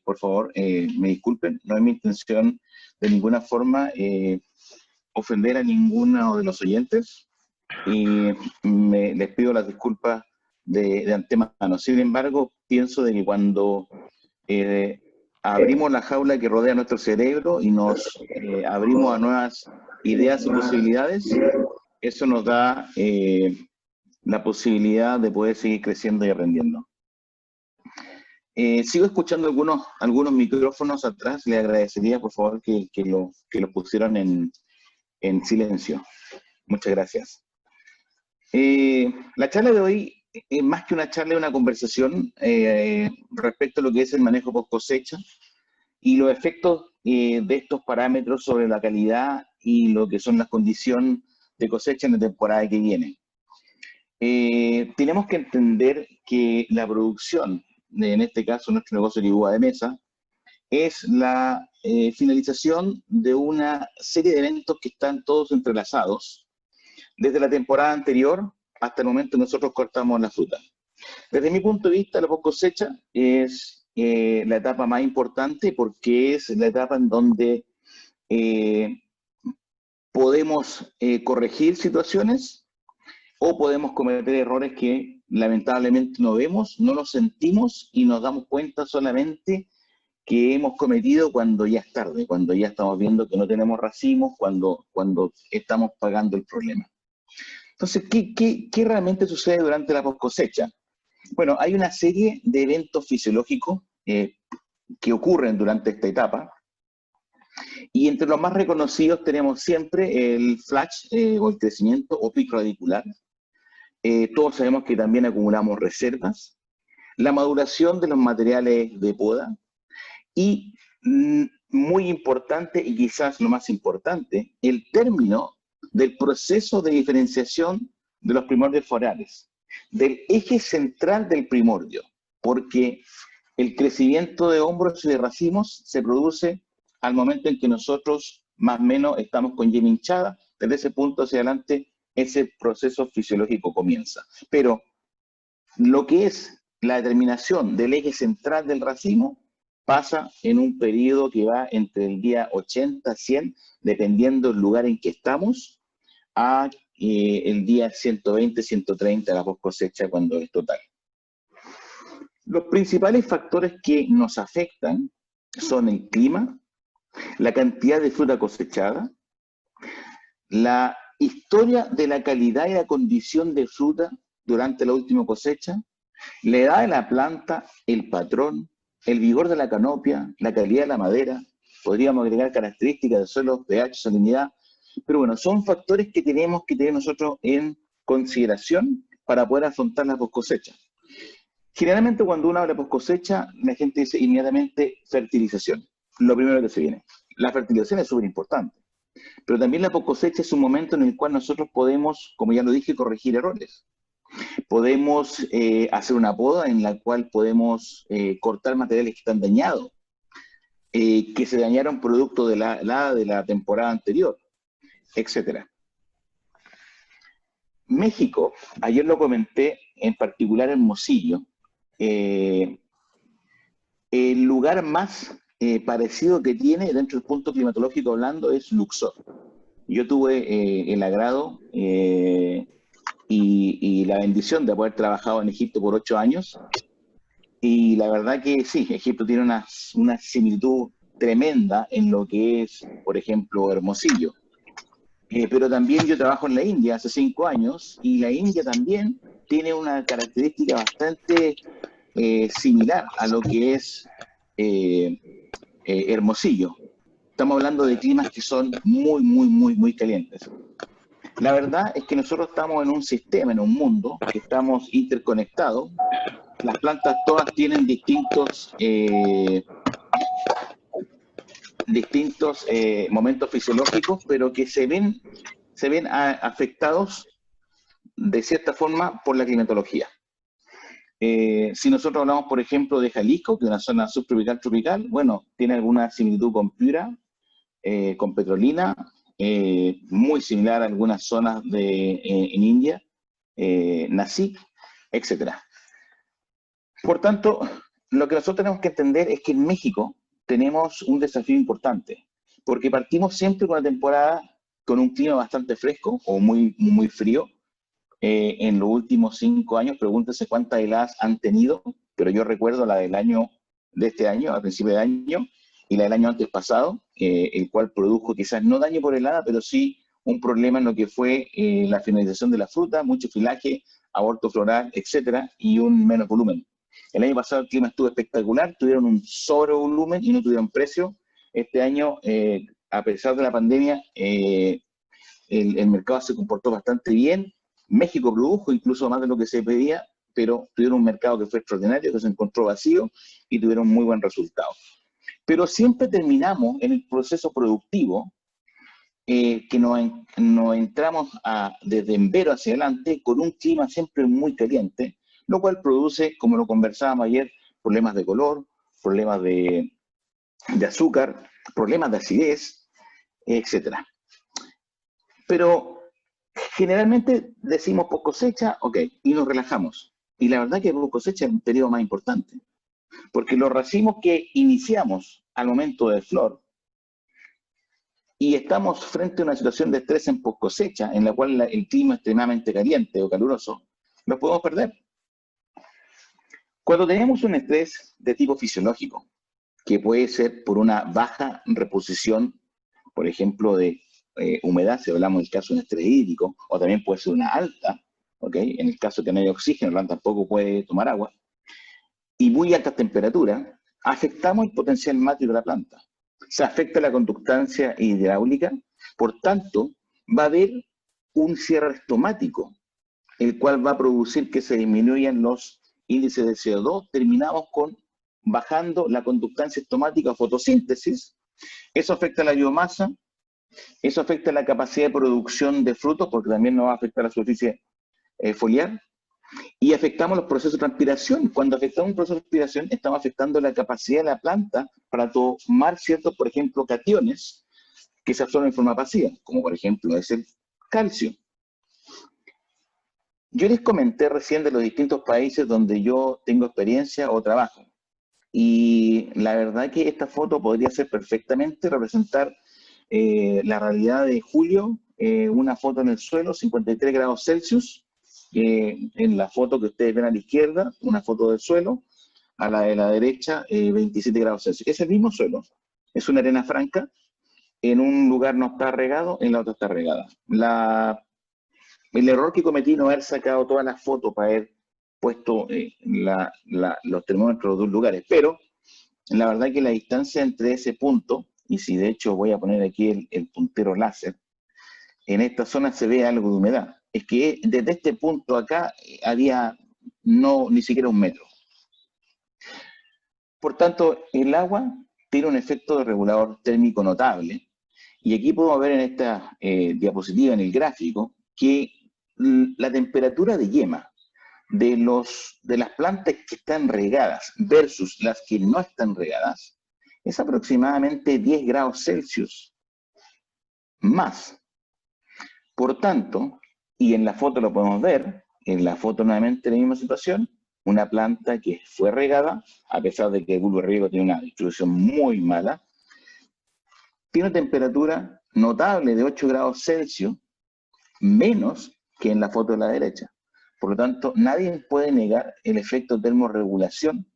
por favor, me disculpen, no es mi intención de ninguna forma ofender a ninguno de los oyentes y les pido las disculpas de antemano. Sin embargo, pienso de que cuando abrimos la jaula que rodea nuestro cerebro y nos abrimos a nuevas ideas y posibilidades, eso nos da la posibilidad de poder seguir creciendo y aprendiendo. Sigo escuchando algunos micrófonos atrás, le agradecería por favor que lo pusieran en silencio. Muchas gracias. La charla de hoy, más que una charla, es una conversación respecto a lo que es el manejo post cosecha y los efectos de estos parámetros sobre la calidad y lo que son las condiciones de cosecha en la temporada que viene. Tenemos que entender que la producción, en este caso nuestro negocio de uva de mesa, es la finalización de una serie de eventos que están todos entrelazados, desde la temporada anterior hasta el momento que nosotros cortamos la fruta. Desde mi punto de vista, la post cosecha es la etapa más importante porque es la etapa en donde podemos corregir situaciones o podemos cometer errores que lamentablemente no vemos, no los sentimos y nos damos cuenta solamente que hemos cometido cuando ya es tarde, cuando ya estamos viendo que no tenemos racimos, cuando estamos pagando el problema. Entonces, ¿qué realmente sucede durante la post cosecha? Bueno, hay una serie de eventos fisiológicos que ocurren durante esta etapa, y entre los más reconocidos tenemos siempre el flash o el crecimiento o pico radicular. Todos sabemos que también acumulamos reservas, la maduración de los materiales de poda y, muy importante y quizás lo más importante, el término del proceso de diferenciación de los primordios florales, del eje central del primordio, porque el crecimiento de hombros y de racimos se produce al momento en que nosotros más o menos estamos con yema hinchada. Desde ese punto hacia adelante ese proceso fisiológico comienza. Pero lo que es la determinación del eje central del racimo pasa en un periodo que va entre el día 80 a 100, dependiendo del lugar en que estamos, a el día 120, 130 de la post cosecha cuando es total. Los principales factores que nos afectan son el clima, la cantidad de fruta cosechada, la historia de la calidad y la condición de fruta durante la última cosecha, la edad de la planta, el patrón, el vigor de la canopia, la calidad de la madera, podríamos agregar características de suelo, pH, salinidad, pero bueno, son factores que tenemos que tener nosotros en consideración para poder afrontar la post cosecha. Generalmente cuando uno habla de post cosecha, la gente dice inmediatamente fertilización, lo primero que se viene. La fertilización es súper importante, pero también la post cosecha es un momento en el cual nosotros podemos, como ya lo dije, corregir errores. Podemos hacer una poda en la cual podemos cortar materiales que están dañados, que se dañaron producto de la temporada anterior, etc. México, ayer lo comenté, en particular Hermosillo, el lugar más parecido que tiene dentro del punto climatológico hablando es Luxor. Yo tuve el agrado y la bendición de haber trabajado en Egipto por 8 años, y la verdad que sí, Egipto tiene una similitud tremenda en lo que es, por ejemplo, Hermosillo. Pero también yo trabajo en la India hace 5 años, y la India también tiene una característica bastante similar a lo que es Hermosillo. Estamos hablando de climas que son muy calientes. La verdad es que nosotros estamos en un sistema, en un mundo, que estamos interconectados. Las plantas todas tienen distintos momentos fisiológicos, pero que se ven afectados de cierta forma por la climatología. Si nosotros hablamos, por ejemplo, de Jalisco, que es una zona subtropical tropical, bueno, tiene alguna similitud con Piura, con Petrolina, muy similar a algunas zonas en India, Nasik, etc. Por tanto, lo que nosotros tenemos que entender es que en México tenemos un desafío importante, porque partimos siempre con una temporada con un clima bastante fresco o muy frío. En los últimos 5 años, pregúntese cuántas heladas han tenido, pero yo recuerdo la de este año, a principio de año, y la del año antes pasado, el cual produjo quizás no daño por helada, pero sí un problema en lo que fue la finalización de la fruta, mucho filaje, aborto floral, etcétera, y un menos volumen. El año pasado el clima estuvo espectacular, tuvieron un sobrevolumen y no tuvieron precio. Este año, a pesar de la pandemia, el mercado se comportó bastante bien. México produjo incluso más de lo que se pedía, pero tuvieron un mercado que fue extraordinario, que se encontró vacío y tuvieron muy buen resultado. Pero siempre terminamos en el proceso productivo, que nos entramos desde enero hacia adelante con un clima siempre muy caliente, lo cual produce, como lo conversábamos ayer, problemas de color, problemas de azúcar, problemas de acidez, etcétera. Pero generalmente decimos post cosecha, ok, y nos relajamos. Y la verdad que post cosecha es un periodo más importante, porque los racimos que iniciamos al momento de flor y estamos frente a una situación de estrés en post cosecha, en la cual el clima es extremadamente caliente o caluroso, los podemos perder. Cuando tenemos un estrés de tipo fisiológico, que puede ser por una baja reposición, por ejemplo, de humedad, si hablamos del caso de un estrés hídrico, o también puede ser una alta, ¿okay? En el caso que no hay oxígeno, la planta tampoco puede tomar agua, y muy altas temperaturas, afectamos el potencial mático de la planta. Se afecta la conductancia hidráulica, por tanto, va a haber un cierre estomático, el cual va a producir que se disminuyan los índices de CO2, terminamos con bajando la conductancia estomática o fotosíntesis. Eso afecta a la biomasa, eso afecta la capacidad de producción de frutos, porque también nos va a afectar la superficie foliar, y afectamos los procesos de transpiración. Cuando afectamos un proceso de transpiración, estamos afectando la capacidad de la planta para tomar ciertos, por ejemplo, cationes que se absorben en forma pasiva, como por ejemplo es el calcio. Yo les comenté recién de los distintos países donde yo tengo experiencia o trabajo. Y la verdad que esta foto podría ser perfectamente representar la realidad de julio, una foto en el suelo, 53 grados Celsius, en la foto que ustedes ven a la izquierda, una foto del suelo, a la de la derecha, 27 grados Celsius. Es el mismo suelo, es una arena franca, en un lugar no está regado, en la otra está regada. El error que cometí no haber sacado todas las fotos para haber puesto los termómetros de dos lugares, pero la verdad que la distancia entre ese punto, y si de hecho voy a poner aquí el puntero láser, en esta zona se ve algo de humedad. Es que desde este punto acá había ni siquiera 1 metro. Por tanto, el agua tiene un efecto de regulador térmico notable, y aquí podemos ver en esta diapositiva, en el gráfico, que la temperatura de yema de las plantas que están regadas versus las que no están regadas es aproximadamente 10 grados Celsius más. Por tanto, y en la foto lo podemos ver, en la foto nuevamente la misma situación, una planta que fue regada, a pesar de que el bulbo de riego tiene una distribución muy mala, tiene una temperatura notable de 8 grados Celsius menos que en la foto de la derecha. Por lo tanto, nadie puede negar el efecto termorregulación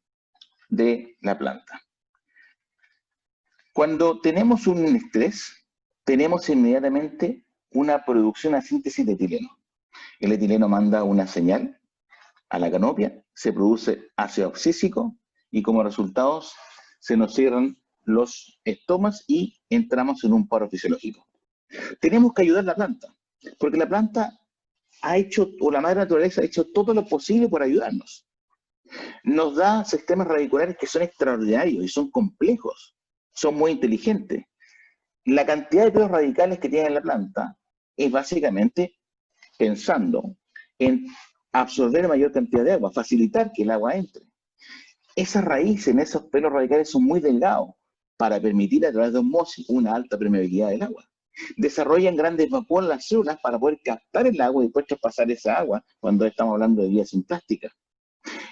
de la planta. Cuando tenemos un estrés, tenemos inmediatamente una producción, una síntesis de etileno. El etileno manda una señal a la canopia, se produce ácido abscísico y como resultados se nos cierran los estomas y entramos en un paro fisiológico. Tenemos que ayudar a la planta, porque la planta ha hecho, o la madre naturaleza ha hecho todo lo posible por ayudarnos. Nos da sistemas radiculares que son extraordinarios y son complejos, son muy inteligentes. La cantidad de pelos radicales que tiene la planta es básicamente pensando en absorber mayor cantidad de agua, facilitar que el agua entre. Esas raíces en esos pelos radicales son muy delgados para permitir a través de osmosis una alta permeabilidad del agua. Desarrollan grandes vapores en las células para poder captar el agua y después traspasar esa agua cuando estamos hablando de vías sinplásticas.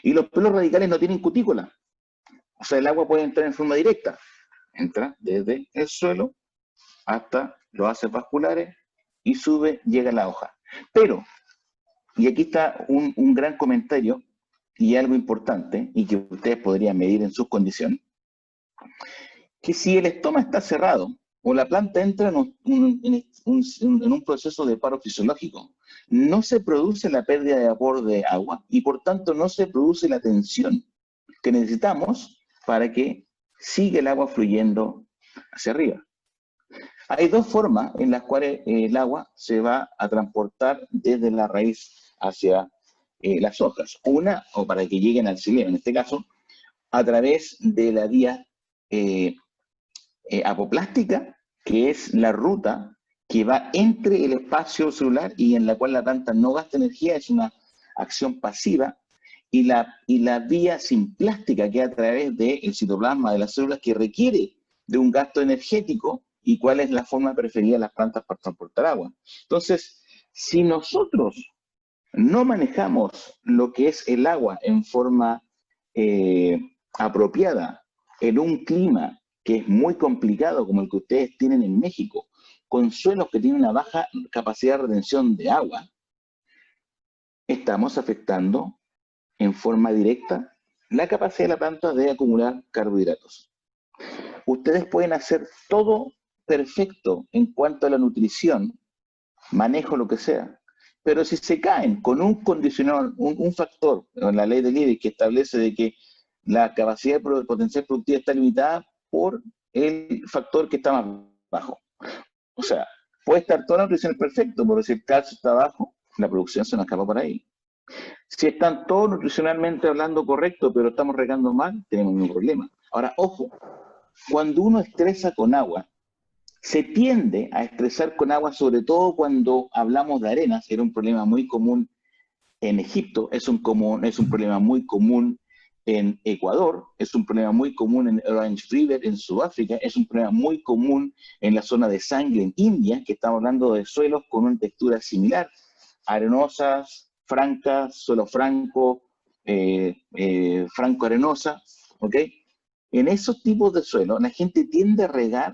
Y los pelos radicales no tienen cutícula. O sea, el agua puede entrar en forma directa. Entra desde el suelo hasta los haces vasculares y sube, llega a la hoja. Pero, y aquí está un gran comentario y algo importante, y que ustedes podrían medir en sus condiciones, que si el estómago está cerrado o la planta entra en un proceso de paro fisiológico, no se produce la pérdida de vapor de agua y por tanto no se produce la tensión que necesitamos para que siga el agua fluyendo hacia arriba. Hay dos formas en las cuales el agua se va a transportar desde la raíz hacia las hojas. Una, o para que lleguen al xilema, en este caso, a través de la vía apoplástica, que es la ruta que va entre el espacio celular y en la cual la planta no gasta energía, es una acción pasiva, y la vía simplástica, que es a través del citoplasma de las células, que requiere de un gasto energético, y cuál es la forma preferida de las plantas para transportar agua. Entonces, si nosotros no manejamos lo que es el agua en forma apropiada, en un clima que es muy complicado como el que ustedes tienen en México, con suelos que tienen una baja capacidad de retención de agua, estamos afectando en forma directa la capacidad de la planta de acumular carbohidratos. Ustedes pueden hacer todo perfecto en cuanto a la nutrición, manejo, lo que sea, pero si se caen con un condicionador, un factor, en la ley de Liebig, que establece de que la capacidad de potencial productiva está limitada por el factor que está más bajo. O sea, puede estar toda la nutrición perfecto, pero si el calcio está bajo, la producción se nos escapa por ahí. Si están todos nutricionalmente hablando correcto, pero estamos regando mal, tenemos un problema. Ahora, ojo, cuando uno estresa con agua, se tiende a estresar con agua, sobre todo cuando hablamos de arenas. Era un problema muy común en Egipto, es un problema muy común en Ecuador, es un problema muy común en Orange River, en Sudáfrica, es un problema muy común en la zona de Sangre, en India, que estamos hablando de suelos con una textura similar, arenosas, francas, suelo franco, franco-arenosa, ¿ok? En esos tipos de suelos, la gente tiende a regar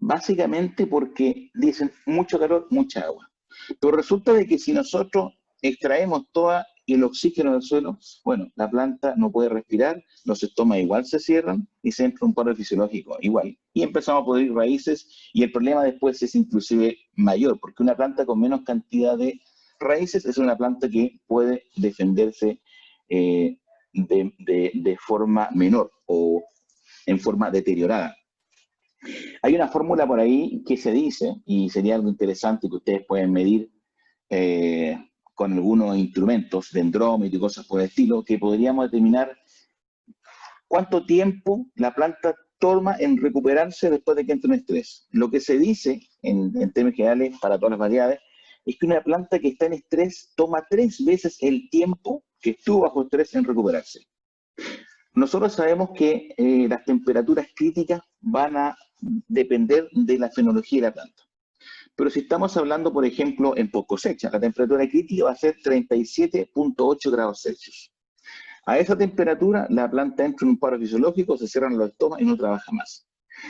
básicamente porque dicen mucho calor, mucha agua. Pero resulta de que si nosotros extraemos todo el oxígeno del suelo, bueno, la planta no puede respirar, los estómagos igual se cierran y se entra un paro fisiológico igual. Y empezamos a pudrir raíces y el problema después es inclusive mayor, porque una planta con menos cantidad de raíces es una planta que puede defenderse de forma menor o en forma deteriorada. Hay una fórmula por ahí que se dice, y sería algo interesante que ustedes pueden medir con algunos instrumentos, dendrómetro y cosas por el estilo, que podríamos determinar cuánto tiempo la planta toma en recuperarse después de que entre en estrés. Lo que se dice, en términos generales, para todas las variedades, es que una planta que está en estrés toma 3 veces el tiempo que estuvo bajo estrés en recuperarse. Nosotros sabemos que las temperaturas críticas van a depender de la fenología de la planta. Pero si estamos hablando, por ejemplo, en post cosecha, la temperatura crítica va a ser 37.8 grados Celsius. A esa temperatura, la planta entra en un paro fisiológico, se cierran los estómagos y no trabaja más.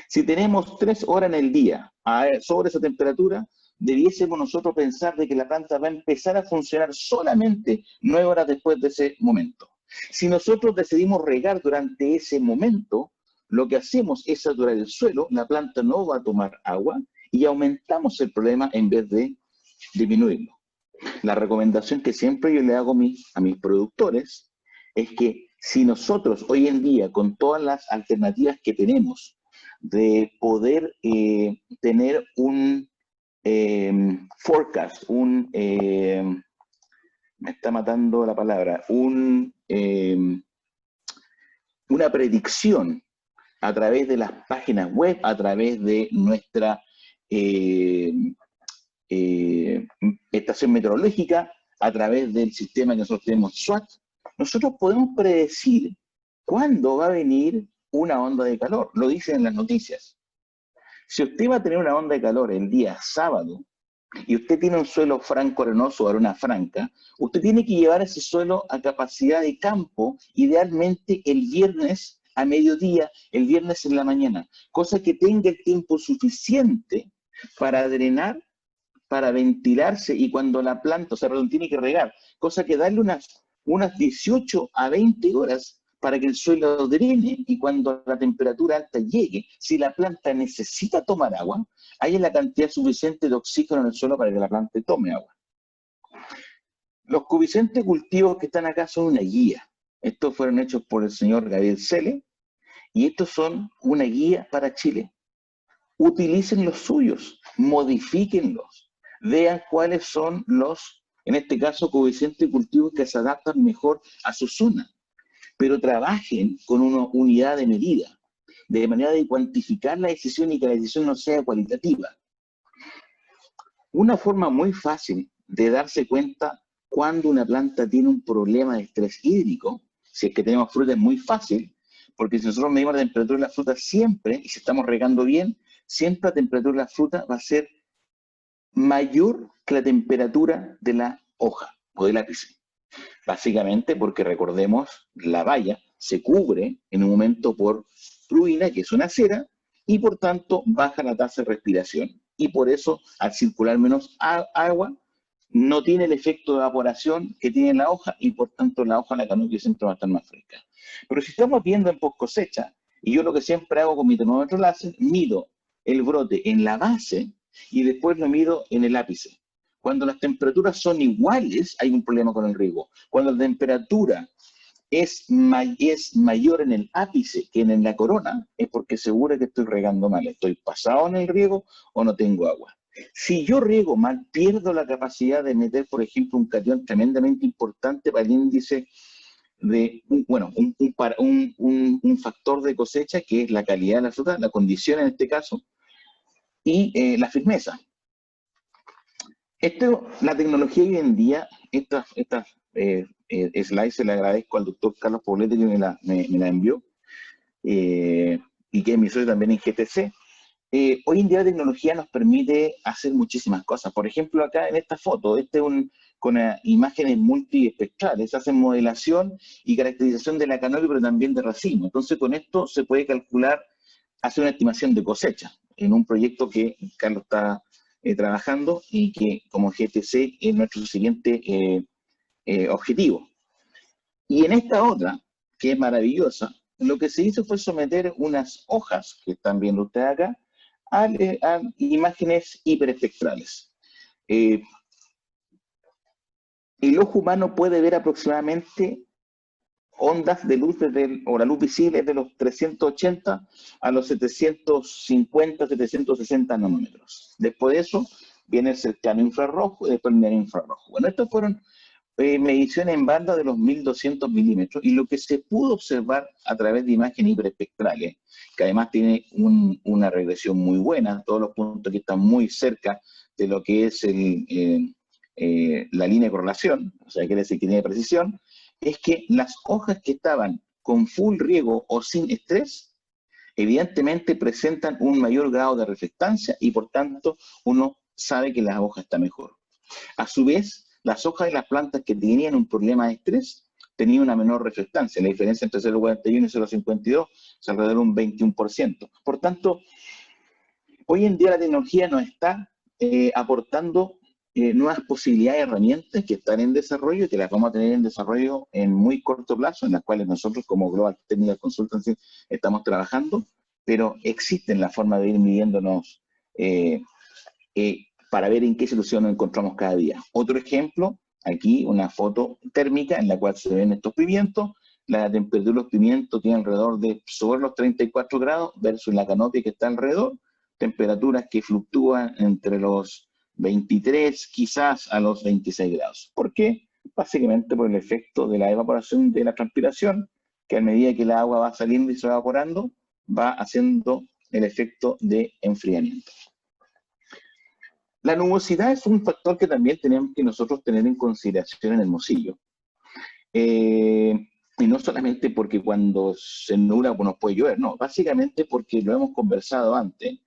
Si tenemos 3 horas en el día sobre esa temperatura, debiésemos nosotros pensar de que la planta va a empezar a funcionar solamente 9 horas después de ese momento. Si nosotros decidimos regar durante ese momento, lo que hacemos es saturar el suelo, la planta no va a tomar agua y aumentamos el problema en vez de disminuirlo. La recomendación que siempre yo le hago a mis productores es que si nosotros hoy en día, con todas las alternativas que tenemos, de poder tener un forecast, me está matando la palabra, una predicción a través de las páginas web, a través de nuestra estación meteorológica, a través del sistema que nosotros tenemos SWAT, nosotros podemos predecir cuándo va a venir una onda de calor. Lo dicen en las noticias. Si usted va a tener una onda de calor el día sábado, y usted tiene un suelo franco-arenoso o arena franca, usted tiene que llevar ese suelo a capacidad de campo, idealmente el viernes a mediodía, el viernes en la mañana, cosa que tenga el tiempo suficiente para drenar, para ventilarse y cuando la planta, o sea, perdón, tiene que regar, cosa que darle unas 18 a 20 horas para que el suelo drene y cuando la temperatura alta llegue, si la planta necesita tomar agua, hay la cantidad suficiente de oxígeno en el suelo para que la planta tome agua. Los coeficientes cultivos que están acá son una guía. Estos fueron hechos por el señor Gabriel Cele y estos son una guía para Chile. Utilicen los suyos, modifíquenlos, vean cuáles son los, en este caso, coeficientes cultivos que se adaptan mejor a su zona, pero trabajen con una unidad de medida, de manera de cuantificar la decisión y que la decisión no sea cualitativa. Una forma muy fácil de darse cuenta cuando una planta tiene un problema de estrés hídrico, si es que tenemos fruta es muy fácil, porque si nosotros medimos la temperatura de la fruta siempre, y si estamos regando bien, siempre la temperatura de la fruta va a ser mayor que la temperatura de la hoja o del ápice. Básicamente porque recordemos, la valla se cubre en un momento por pruina, que es una cera, y por tanto baja la tasa de respiración. Y por eso, al circular menos agua, no tiene el efecto de evaporación que tiene la hoja y por tanto la hoja, la canopia siempre va a estar más fresca. Pero si estamos viendo en post cosecha, y yo lo que siempre hago con mi termómetro láser, mido el brote en la base y después lo mido en el ápice. Cuando las temperaturas son iguales, hay un problema con el riego. Cuando la temperatura es mayor en el ápice que en la corona, es porque seguro que estoy regando mal. Estoy pasado en el riego o no tengo agua. Si yo riego mal, pierdo la capacidad de meter, por ejemplo, un catión tremendamente importante para el índice de, un factor de cosecha, que es la calidad de la fruta, la condición en este caso, y la firmeza. La tecnología hoy en día, estas slides se le agradezco al doctor Carlos Poblete que me la envió, y que es mi socio también en GTC. Hoy en día la tecnología nos permite hacer muchísimas cosas. Por ejemplo, acá en esta foto, con imágenes multiespectrales, hacen modelación y caracterización de la canopia, pero también de racimo. Entonces, con esto se puede calcular, hacer una estimación de cosecha en un proyecto que Carlos está trabajando y que como GTC es nuestro siguiente objetivo. Y en esta otra, que es maravillosa, lo que se hizo fue someter unas hojas, que están viendo ustedes acá, a imágenes hiperespectrales. El ojo humano puede ver aproximadamente ondas de luz o la luz visible de los 380 a los 750, 760 nanómetros. Después de eso viene el cercano infrarrojo y después el mediano infrarrojo. Bueno, estos fueron mediciones en banda de los 1200 milímetros y lo que se pudo observar a través de imágenes hiperespectrales, que además tiene una regresión muy buena, todos los puntos que están muy cerca de lo que es la línea de correlación, o sea, quiere decir que tiene precisión, es que las hojas que estaban con full riego o sin estrés, evidentemente presentan un mayor grado de reflectancia y por tanto uno sabe que la hoja está mejor. A su vez, las hojas de las plantas que tenían un problema de estrés tenían una menor reflectancia. La diferencia entre 0,41 y 0,52 es alrededor de un 21%. Por tanto, hoy en día la tecnología nos está aportando nuevas posibilidades, herramientas que están en desarrollo y que las vamos a tener en desarrollo en muy corto plazo, en las cuales nosotros como Global Technical Consultancy estamos trabajando, pero existen la forma de ir midiéndonos para ver en qué situación nos encontramos cada día. Otro ejemplo, aquí una foto térmica en la cual se ven estos pimientos. La temperatura de los pimientos tiene alrededor de sobre los 34 grados versus la canopia que está alrededor. Temperaturas que fluctúan entre los 23 quizás a los 26 grados. ¿Por qué? Básicamente por el efecto de la evaporación de la transpiración, que a medida que el agua va saliendo y se va evaporando, va haciendo el efecto de enfriamiento. La nubosidad es un factor que también tenemos que nosotros tener en consideración en Hermosillo. Y no solamente porque cuando se nubla nos puede llover, no, básicamente porque lo hemos conversado antes.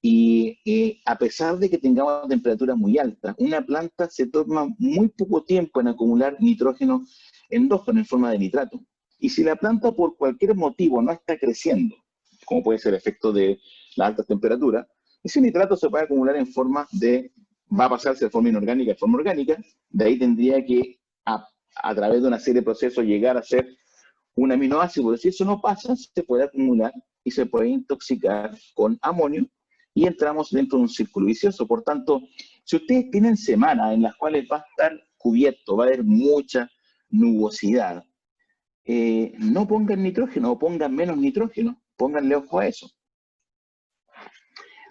Y a pesar de que tengamos temperaturas muy altas, una planta se toma muy poco tiempo en acumular nitrógeno endógeno en forma de nitrato. Y si la planta por cualquier motivo no está creciendo, como puede ser el efecto de la alta temperatura, ese nitrato se puede acumular en forma de, va a pasarse de forma inorgánica a forma orgánica, de ahí tendría que, a través de una serie de procesos, llegar a ser un aminoácido. Pero si eso no pasa, se puede acumular y se puede intoxicar con amonio y entramos dentro de un círculo vicioso. Por tanto, si ustedes tienen semanas en las cuales va a estar cubierto, va a haber mucha nubosidad, no pongan nitrógeno o pongan menos nitrógeno, pónganle ojo a eso.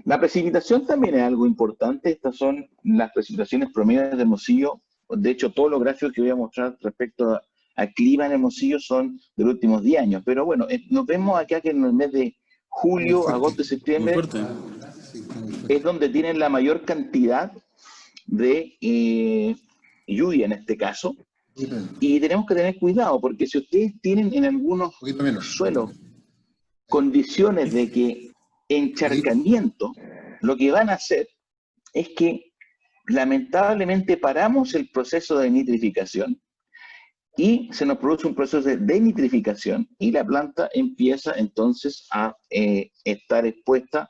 La precipitación también es algo importante. Estas son las precipitaciones promedio de Hermosillo. De hecho, todos los gráficos que voy a mostrar respecto al clima en Hermosillo son de los últimos 10 años. Pero bueno, nos vemos acá que en el mes de julio, agosto y septiembre es donde tienen la mayor cantidad de lluvia en este caso. Y tenemos que tener cuidado, porque si ustedes tienen en algunos suelos condiciones de que encharcamiento, lo que van a hacer es que lamentablemente paramos el proceso de nitrificación y se nos produce un proceso de denitrificación y la planta empieza entonces a estar expuesta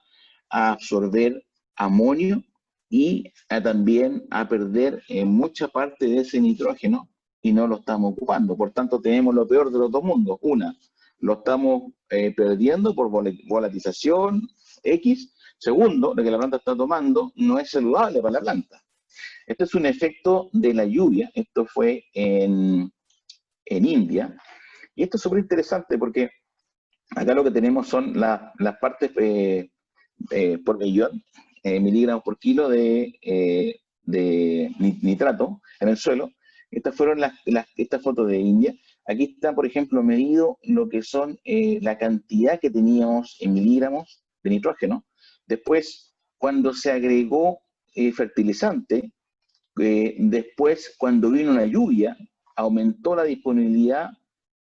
a absorber amonio y también a perder mucha parte de ese nitrógeno y no lo estamos ocupando. Por tanto, tenemos lo peor de los dos mundos. Una, lo estamos perdiendo por volatización X. Segundo, lo que la planta está tomando no es saludable para la planta. Este es un efecto de la lluvia. Esto fue en India. Y esto es súper interesante porque acá lo que tenemos son las partes por millón, miligramos por kilo de nitrato en el suelo. Estas fueron estas fotos de India. Aquí está, por ejemplo, medido lo que son la cantidad que teníamos en miligramos de nitrógeno. Después, cuando se agregó fertilizante, después, cuando vino una lluvia, aumentó la disponibilidad,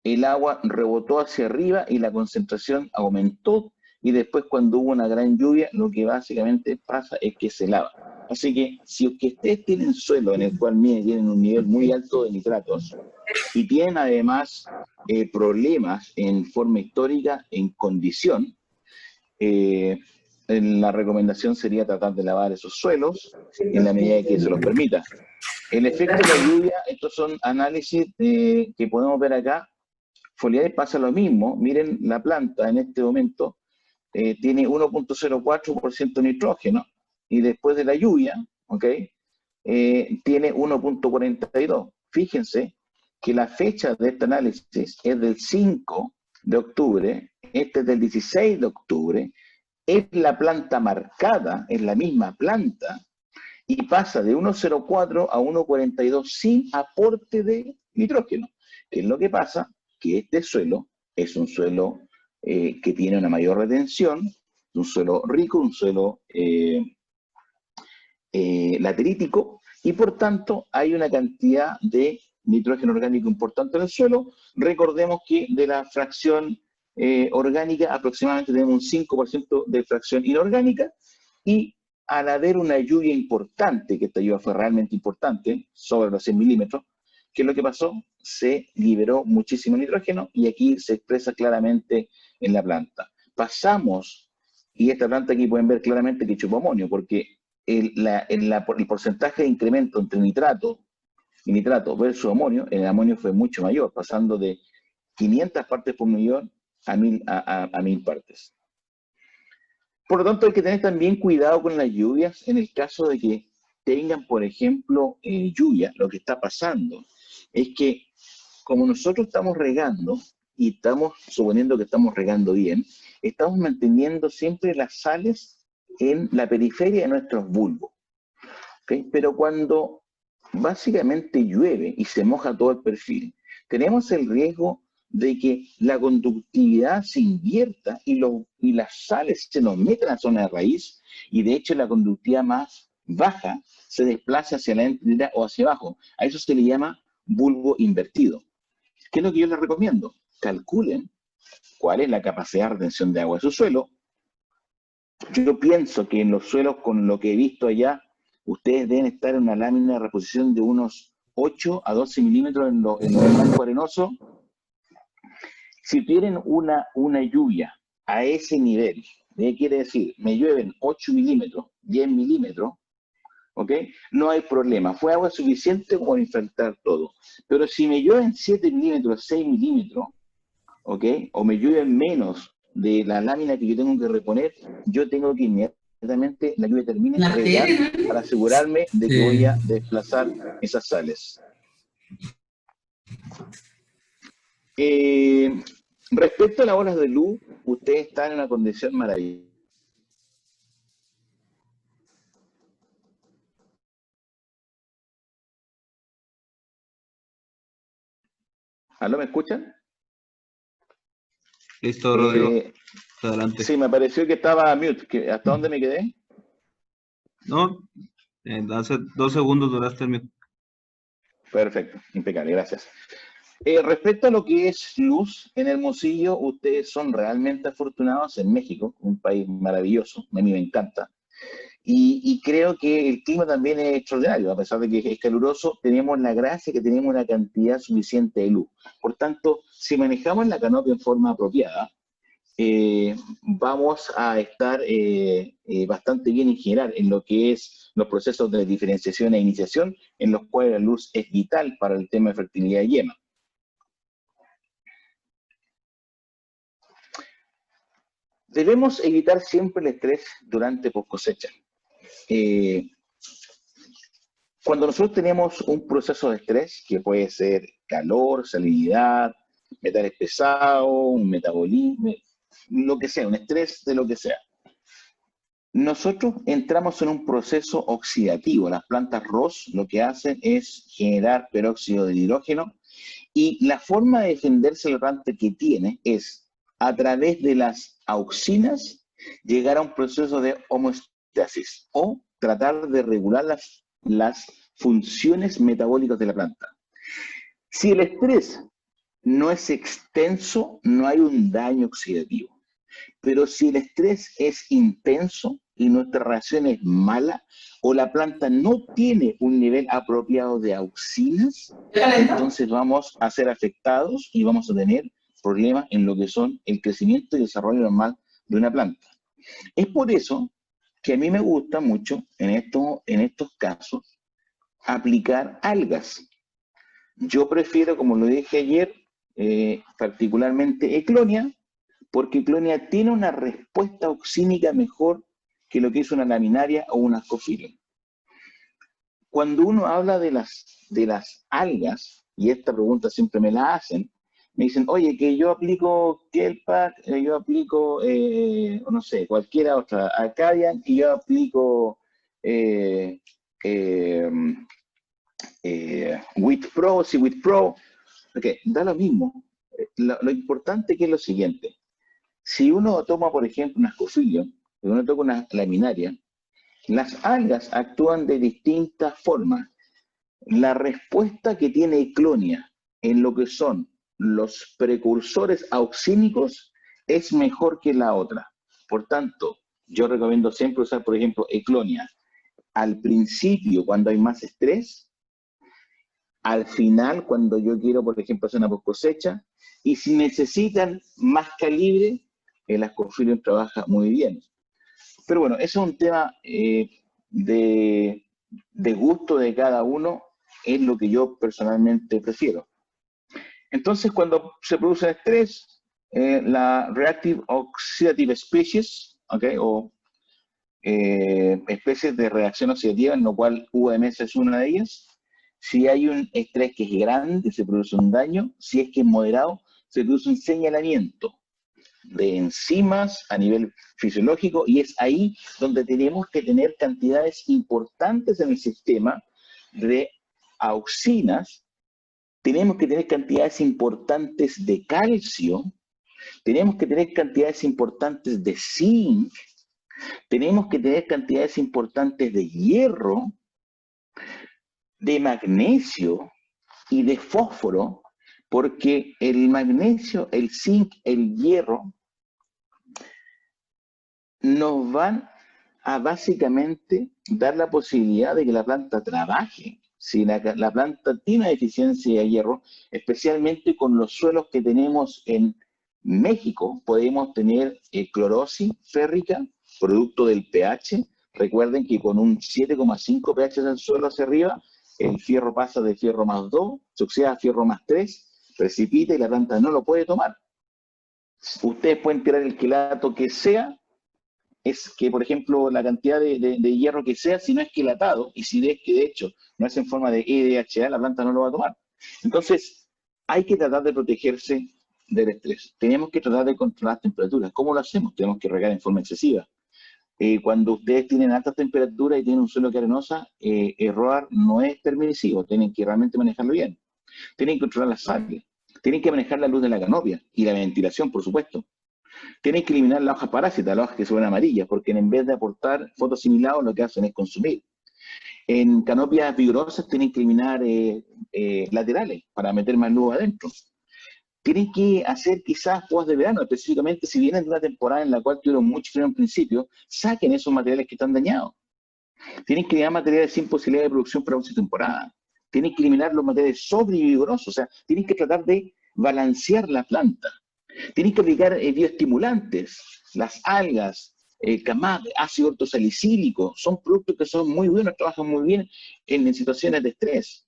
el agua rebotó hacia arriba y la concentración aumentó, y después cuando hubo una gran lluvia, lo que básicamente pasa es que se lava. Así que si ustedes tienen suelo en el cual tienen un nivel muy alto de nitratos y tienen además problemas en forma histórica en condición, la recomendación sería tratar de lavar esos suelos en la medida que se los permita. El efecto de la lluvia, estos son análisis que podemos ver acá. Foliares pasa lo mismo. Miren, la planta en este momento tiene 1.04% nitrógeno y después de la lluvia, tiene 1.42. Fíjense que la fecha de este análisis es del 5 de octubre, este es del 16 de octubre, es la planta marcada, es la misma planta, y pasa de 1.04 a 1.42 sin aporte de nitrógeno. ¿Qué es lo que pasa? Que este suelo es un suelo que tiene una mayor retención, un suelo rico, un suelo laterítico, y por tanto hay una cantidad de nitrógeno orgánico importante en el suelo. Recordemos que de la fracción orgánica aproximadamente tenemos un 5% de fracción inorgánica, y al haber una lluvia importante, que esta lluvia fue realmente importante, sobre los 100 milímetros, ¿qué es lo que pasó? Se liberó muchísimo nitrógeno y aquí se expresa claramente en la planta. Pasamos, y esta planta aquí pueden ver claramente que chupó amonio, porque el porcentaje de incremento entre nitrato y nitrato versus amonio, en el amonio fue mucho mayor, pasando de 500 partes por millón a 1000 partes. Por lo tanto, hay que tener también cuidado con las lluvias en el caso de que tengan, por ejemplo, lluvia. Lo que está pasando es que como nosotros estamos regando, y estamos suponiendo que estamos regando bien, estamos manteniendo siempre las sales en la periferia de nuestros bulbos. ¿Okay? Pero cuando básicamente llueve y se moja todo el perfil, tenemos el riesgo de que la conductividad se invierta y las sales se nos metan a la zona de raíz, y de hecho la conductividad más baja se desplaza hacia la entidad o hacia abajo. A eso se le llama bulbo invertido. ¿Qué es lo que yo les recomiendo? Calculen cuál es la capacidad de retención de agua de su suelo. Yo pienso que en los suelos, con lo que he visto allá, ustedes deben estar en una lámina de reposición de unos 8 a 12 milímetros en los blancos arenosos. Si tienen una lluvia a ese nivel, ¿qué quiere decir? Me llueven 8 milímetros, 10 milímetros, ¿ok? No hay problema, fue agua suficiente como para infiltrar todo. Pero si me llueven 7 milímetros, 6 milímetros, ¿ok? O me llueven menos de la lámina que yo tengo que reponer, yo tengo que inmediatamente, la lluvia termine, La regar tele, ¿no? para asegurarme de que voy Sí. a desplazar esas sales. Eh, Respecto a las horas de luz, ustedes están en una condición maravillosa. ¿Aló, me escuchan? Listo, Rodrigo, Eh, adelante. sí, me pareció que estaba mute. ¿Hasta dónde me quedé? No, hace 2 segundos duraste el mute. Perfecto, impecable, gracias. Respecto a lo que es luz en Hermosillo, ustedes son realmente afortunados en México, un país maravilloso, a mí me encanta. Y creo que el clima también es extraordinario, a pesar de que es caluroso, tenemos la gracia que tenemos una cantidad suficiente de luz. Por tanto, si manejamos la canopia en forma apropiada, vamos a estar bastante bien en general en lo que es los procesos de diferenciación e iniciación, en los cuales la luz es vital para el tema de fertilidad y yema. Debemos evitar siempre el estrés durante post cosecha. Eh, Cuando nosotros tenemos un proceso de estrés, que puede ser calor, salinidad, metales pesados, un metabolismo, lo que sea, un estrés de lo que sea, nosotros entramos en un proceso oxidativo. Las plantas ROS lo que hacen es generar peróxido de hidrógeno y la forma de defenderse el planta que tiene es a través de las auxinas llegar a un proceso de homeostasis o tratar de regular las funciones metabólicas de la planta. Si el estrés no es extenso, no hay un daño oxidativo. Pero si el estrés es intenso y nuestra reacción es mala o la planta no tiene un nivel apropiado de auxinas, entonces vamos a ser afectados y vamos a tener problemas en lo que son el crecimiento y desarrollo normal de una planta. Es por eso que a mí me gusta mucho en estos casos aplicar algas. Yo prefiero, como lo dije ayer, particularmente Eclonia, porque Eclonia tiene una respuesta oxínica mejor que lo que es una laminaria o una ascophyllum. Cuando uno habla de las algas, y esta pregunta siempre me la hacen, me dicen, oye, que yo aplico Kelpac, yo aplico, no sé, cualquiera otra, Acadian, y yo aplico With Pro, sí, With Pro. Ok, da lo mismo. Lo importante que es lo siguiente. Si uno toma, por ejemplo, un ascophyllum, si uno toma una laminaria, las algas actúan de distintas formas. La respuesta que tiene Eclonia en lo que son los precursores auxínicos es mejor que la otra. Por tanto, yo recomiendo siempre usar, por ejemplo, Eclonia al principio cuando hay más estrés, al final cuando yo quiero, por ejemplo, hacer una post cosecha, y si necesitan más calibre, el ascophyllum trabaja muy bien. Pero bueno, eso es un tema de gusto de cada uno, es lo que yo personalmente prefiero. Entonces, cuando se produce estrés, la Reactive Oxidative Species, ¿okay? O especies de reacción oxidativa, en lo cual UMS es una de ellas. Si hay un estrés que es grande, se produce un daño. Si es que es moderado, se produce un señalamiento de enzimas a nivel fisiológico, y es ahí donde tenemos que tener cantidades importantes en el sistema de auxinas, tenemos que tener cantidades importantes de calcio, tenemos que tener cantidades importantes de zinc, tenemos que tener cantidades importantes de hierro, de magnesio y de fósforo, porque el magnesio, el zinc, el hierro nos van a básicamente dar la posibilidad de que la planta trabaje. Si la planta tiene una deficiencia de hierro, especialmente con los suelos que tenemos en México podemos tener clorosis férrica, producto del pH. Recuerden que con un 7,5 pH del suelo hacia arriba, el fierro pasa de fierro más 2, se oxida a fierro más 3, precipita y la planta no lo puede tomar. Ustedes pueden tirar el quelato que sea, es que, por ejemplo, la cantidad de hierro que sea, si no es quilatado, y si es que de hecho no es en forma de EDHA, la planta no lo va a tomar. Entonces, hay que tratar de protegerse del estrés. Tenemos que tratar de controlar las temperaturas. ¿Cómo lo hacemos? Tenemos que regar en forma excesiva. Cuando ustedes tienen altas temperaturas y tienen un suelo que arenosa, errar no es permisivo, tienen que realmente manejarlo bien. Tienen que controlar las sales, tienen que manejar la luz de la canopia y la ventilación, por supuesto. Tienen que eliminar las hojas parásitas, las hojas que son amarillas, porque en vez de aportar fotosimilados, lo que hacen es consumir. En canopias vigorosas tienen que eliminar laterales para meter más luz adentro. Tienen que hacer quizás podas de verano, específicamente si vienen de una temporada en la cual tuvieron mucho frío en principio, saquen esos materiales que están dañados. Tienen que eliminar materiales sin posibilidad de producción para una temporada. Tienen que eliminar los materiales sobre y vigorosos, o sea, tienen que tratar de balancear la planta. Tienen que aplicar bioestimulantes, las algas, CAMAP, ácido ortosalicílico, son productos que son muy buenos, trabajan muy bien en situaciones de estrés.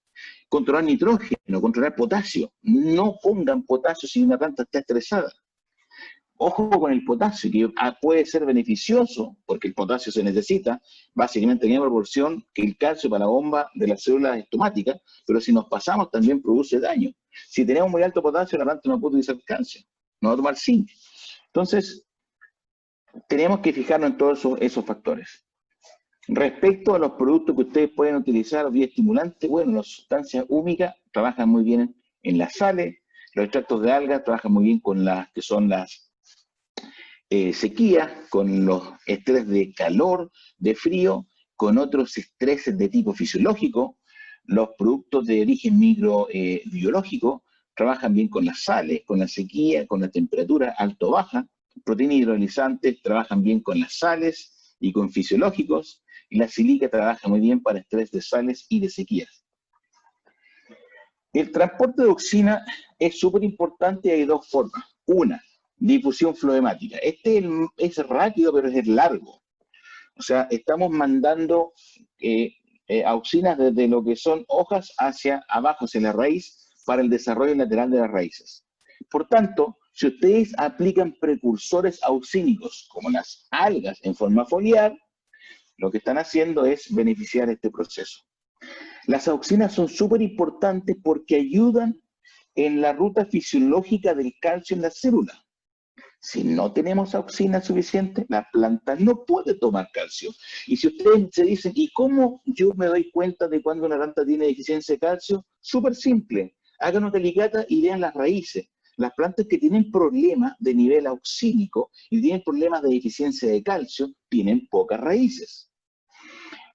Controlar nitrógeno, controlar potasio. No pongan potasio si una planta está estresada. Ojo con el potasio, que puede ser beneficioso, porque el potasio se necesita, básicamente en la proporción que el calcio para la bomba de las células estomáticas, pero si nos pasamos también produce daño. Si tenemos muy alto potasio, la planta no puede utilizar calcio, no va a tomar zinc. Entonces, tenemos que fijarnos en todos esos factores. Respecto a los productos que ustedes pueden utilizar, bioestimulantes, bueno, las sustancias húmicas trabajan muy bien en las sales, los extractos de algas trabajan muy bien con las que son las sequías, con los estrés de calor, de frío, con otros estreses de tipo fisiológico. Los productos de origen microbiológico trabajan bien con las sales, con la sequía, con la temperatura alto-baja. Proteínas hidrolizantes trabajan bien con las sales y con fisiológicos. Y la silica trabaja muy bien para estrés de sales y de sequías. El transporte de auxina es súper importante y hay dos formas. Una, difusión floemática. Este es rápido, pero es largo. O sea, estamos mandando auxinas desde lo que son hojas hacia abajo, hacia la raíz, para el desarrollo lateral de las raíces. Por tanto, si ustedes aplican precursores auxínicos, como las algas en forma foliar, lo que están haciendo es beneficiar este proceso. Las auxinas son súper importantes porque ayudan en la ruta fisiológica del calcio en la célula. Si no tenemos auxina suficiente, la planta no puede tomar calcio. Y si ustedes se dicen, ¿y cómo yo me doy cuenta de cuando una planta tiene deficiencia de calcio? Súper simple. Hagan una delicata y vean las raíces. Las plantas que tienen problemas de nivel auxínico y tienen problemas de deficiencia de calcio, tienen pocas raíces.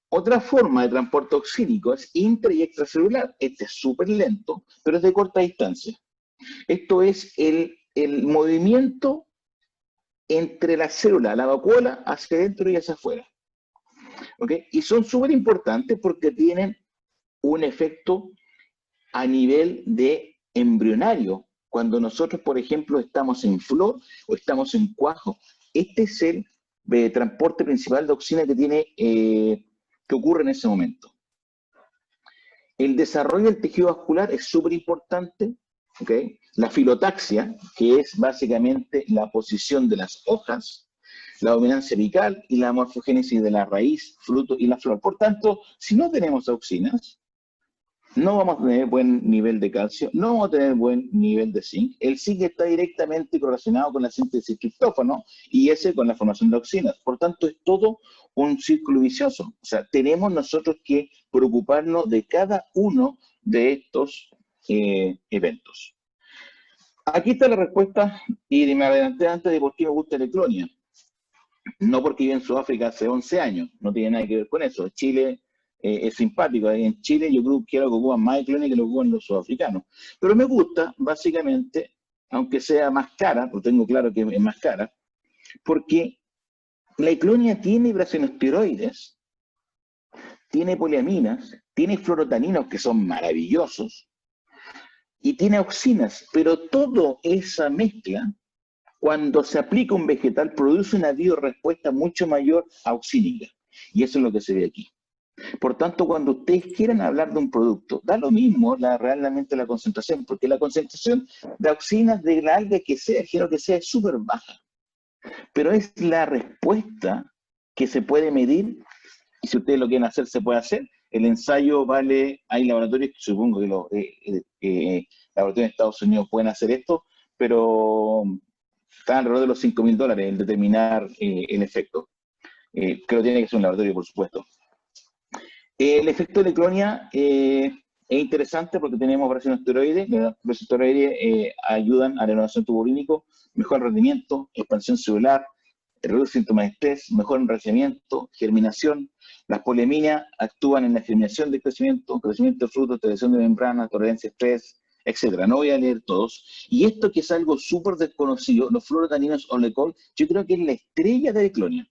Otra forma de transporte auxínico es intra y extracelular. Este es súper lento, pero es de corta distancia. Esto es el movimiento entre la célula, la vacuola, hacia adentro y hacia afuera. ¿Okay? Y son súper importantes porque tienen un efecto a nivel de embrionario. Cuando nosotros, por ejemplo, estamos en flor o estamos en cuajo, este es el transporte principal de auxina que tiene, que ocurre en ese momento. El desarrollo del tejido vascular es súper importante. ¿Okay? La filotaxia, que es básicamente la posición de las hojas, la dominancia apical y la morfogénesis de la raíz, fruto y la flor. Por tanto, si no tenemos auxinas, no vamos a tener buen nivel de calcio, no vamos a tener buen nivel de zinc. El zinc está directamente correlacionado con la síntesis de triptófano y ese con la formación de auxinas. Por tanto, es todo un círculo vicioso. O sea, tenemos nosotros que preocuparnos de cada uno de estos eventos. Aquí está la respuesta, y me adelanté antes de por qué me gusta la Eclonia. No porque vive en Sudáfrica hace 11 años, no tiene nada que ver con eso. Chile es simpático. En Chile yo creo que lo ocupan más Eclonia que lo ocupan los sudafricanos. Pero me gusta, básicamente, aunque sea más cara, lo tengo claro que es más cara, porque la Eclonia tiene brasenosteroides, tiene poliaminas, tiene fluorotaninos que son maravillosos, y tiene auxinas, pero toda esa mezcla Cuando se aplica un vegetal, produce una biorrespuesta mucho mayor auxínica. Y eso es lo que se ve aquí. Por tanto, cuando ustedes quieran hablar de un producto, da lo mismo realmente la concentración, porque la concentración de auxinas de la alga que sea, el género que sea, es súper baja. Pero es la respuesta que se puede medir, y si ustedes lo quieren hacer, se puede hacer. El ensayo vale, hay laboratorios, supongo que los laboratorios de Estados Unidos pueden hacer esto, pero está alrededor de los $5.000 el determinar el efecto. Que lo tiene que ser un laboratorio, por supuesto. El efecto de clonia es interesante porque tenemos variaciones esteroides. Los esteroides ayudan a la renovación tuburínico, mejor rendimiento, expansión celular, reduce síntomas de estrés, mejor enraiciamiento, germinación. Las poliaminas actúan en la germinación del crecimiento de frutos, televisión de membrana, tolerancia a estrés, etcétera. No voy a leer todos. Y esto que es algo súper desconocido, los fluorotaninos olecol, yo creo que es la estrella de clonia,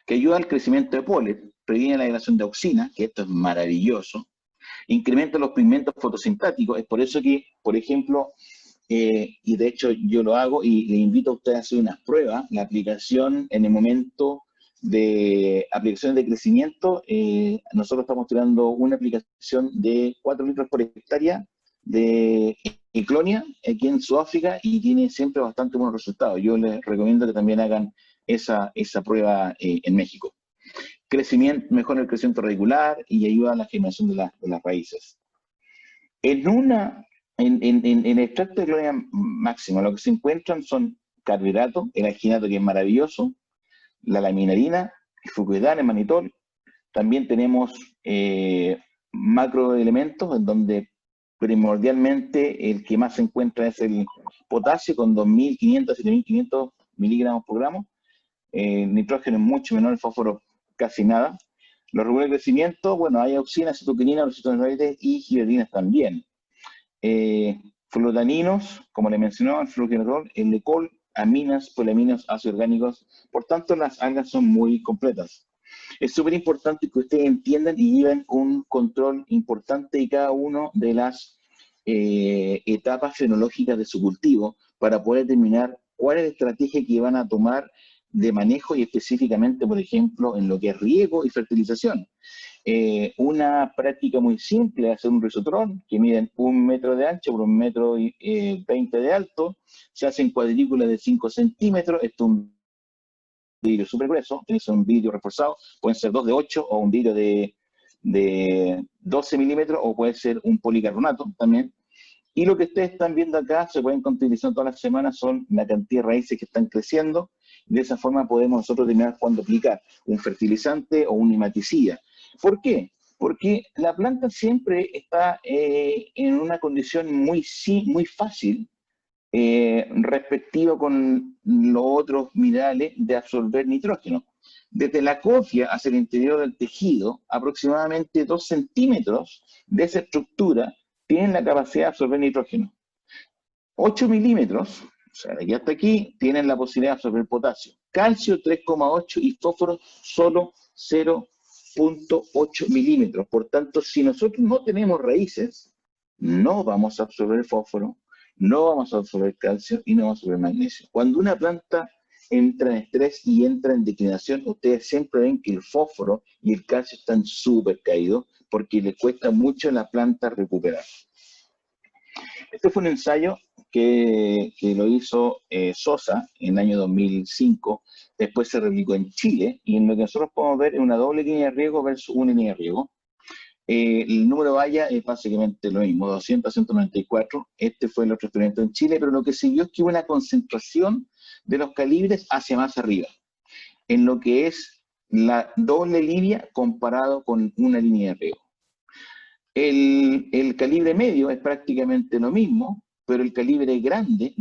que ayuda al crecimiento de polen, previene la degradación de auxina, que esto es maravilloso, incrementa los pigmentos fotosintáticos. Es por eso que, por ejemplo, y de hecho yo lo hago y le invito a ustedes a hacer unas pruebas, la aplicación en el momento de aplicaciones de crecimiento, nosotros estamos tirando una aplicación de 4 litros por hectárea de clonia aquí en Sudáfrica y tiene siempre bastante buenos resultados. Yo les recomiendo que también hagan esa prueba en México. Crecimiento, mejora el crecimiento radicular y ayuda a la germinación de las raíces. En el extracto de clonia máxima, lo que se encuentran son carbohidratos, el alginato, que es maravilloso, la laminarina, el fucoidán, el manitol. También tenemos macroelementos, en donde primordialmente el que más se encuentra es el potasio, con 2.500 a 7.500 miligramos por gramo. El nitrógeno es mucho menor, el fósforo casi nada. Los reguladores de crecimiento, bueno, hay auxina, citoquinina, oxitocinoides y gibberelinas también. Flutaninos, como le mencionaba, el fluoroquinolol, el lecol, aminas, poliaminos, ácidos orgánicos. Por tanto, las algas son muy completas. Es súper importante que ustedes entiendan y lleven un control importante de cada una de las etapas fenológicas de su cultivo para poder determinar cuál es la estrategia que van a tomar de manejo y específicamente, por ejemplo, en lo que es riego y fertilización. Una práctica muy simple es hacer un risotrón que miden 1 metro de ancho por 1,20 m de alto, se hacen cuadrículas de 5 centímetros, esto es un vidrio súper grueso, es un vidrio reforzado, pueden ser 2 de 8 o un vidrio de 12 milímetros o puede ser un policarbonato también. Y lo que ustedes están viendo acá, se pueden utilizar todas las semanas, son la cantidad de raíces que están creciendo. De esa forma podemos nosotros determinar cuándo aplicar un fertilizante o un nematicida. ¿Por qué? Porque la planta siempre está en una condición muy fácil, respectiva con los otros minerales, de absorber nitrógeno. Desde la cofia hacia el interior del tejido, aproximadamente 2 centímetros de esa estructura tienen la capacidad de absorber nitrógeno. 8 milímetros, o sea, de aquí hasta aquí, tienen la posibilidad de absorber potasio. Calcio 3,8 y fósforo solo 0,8 milímetros. Por tanto, si nosotros no tenemos raíces, no vamos a absorber fósforo, no vamos a absorber calcio y no vamos a absorber magnesio. Cuando una planta entra en estrés y entra en declinación, ustedes siempre ven que el fósforo y el calcio están súper caídos porque les cuesta mucho a la planta recuperar. Este fue un ensayo que lo hizo Sosa en el año 2005, después se replicó en Chile, y en lo que nosotros podemos ver es una doble línea de riego versus una línea de riego. El número de vallas es básicamente lo mismo, 200 a 194. Este fue el otro experimento en Chile, pero lo que se vio es que hubo una concentración de los calibres hacia más arriba, en lo que es la doble línea comparado con una línea de riego. El calibre medio es prácticamente lo mismo, pero el calibre grande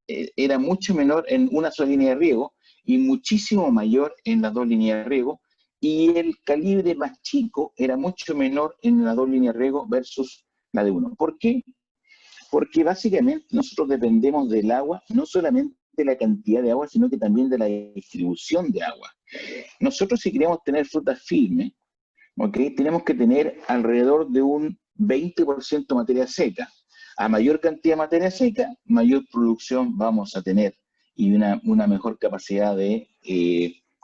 era mucho menor en una sola línea de riego y muchísimo mayor en las dos líneas de riego, y el calibre más chico era mucho menor en las dos líneas de riego versus la de uno. ¿Por qué? Porque básicamente nosotros dependemos del agua, no solamente de la cantidad de agua, sino que también de la distribución de agua. Nosotros, si queremos tener frutas firmes, ¿okay?, tenemos que tener alrededor de un 20% materia seca. A mayor cantidad de materia seca, mayor producción vamos a tener y una mejor capacidad de,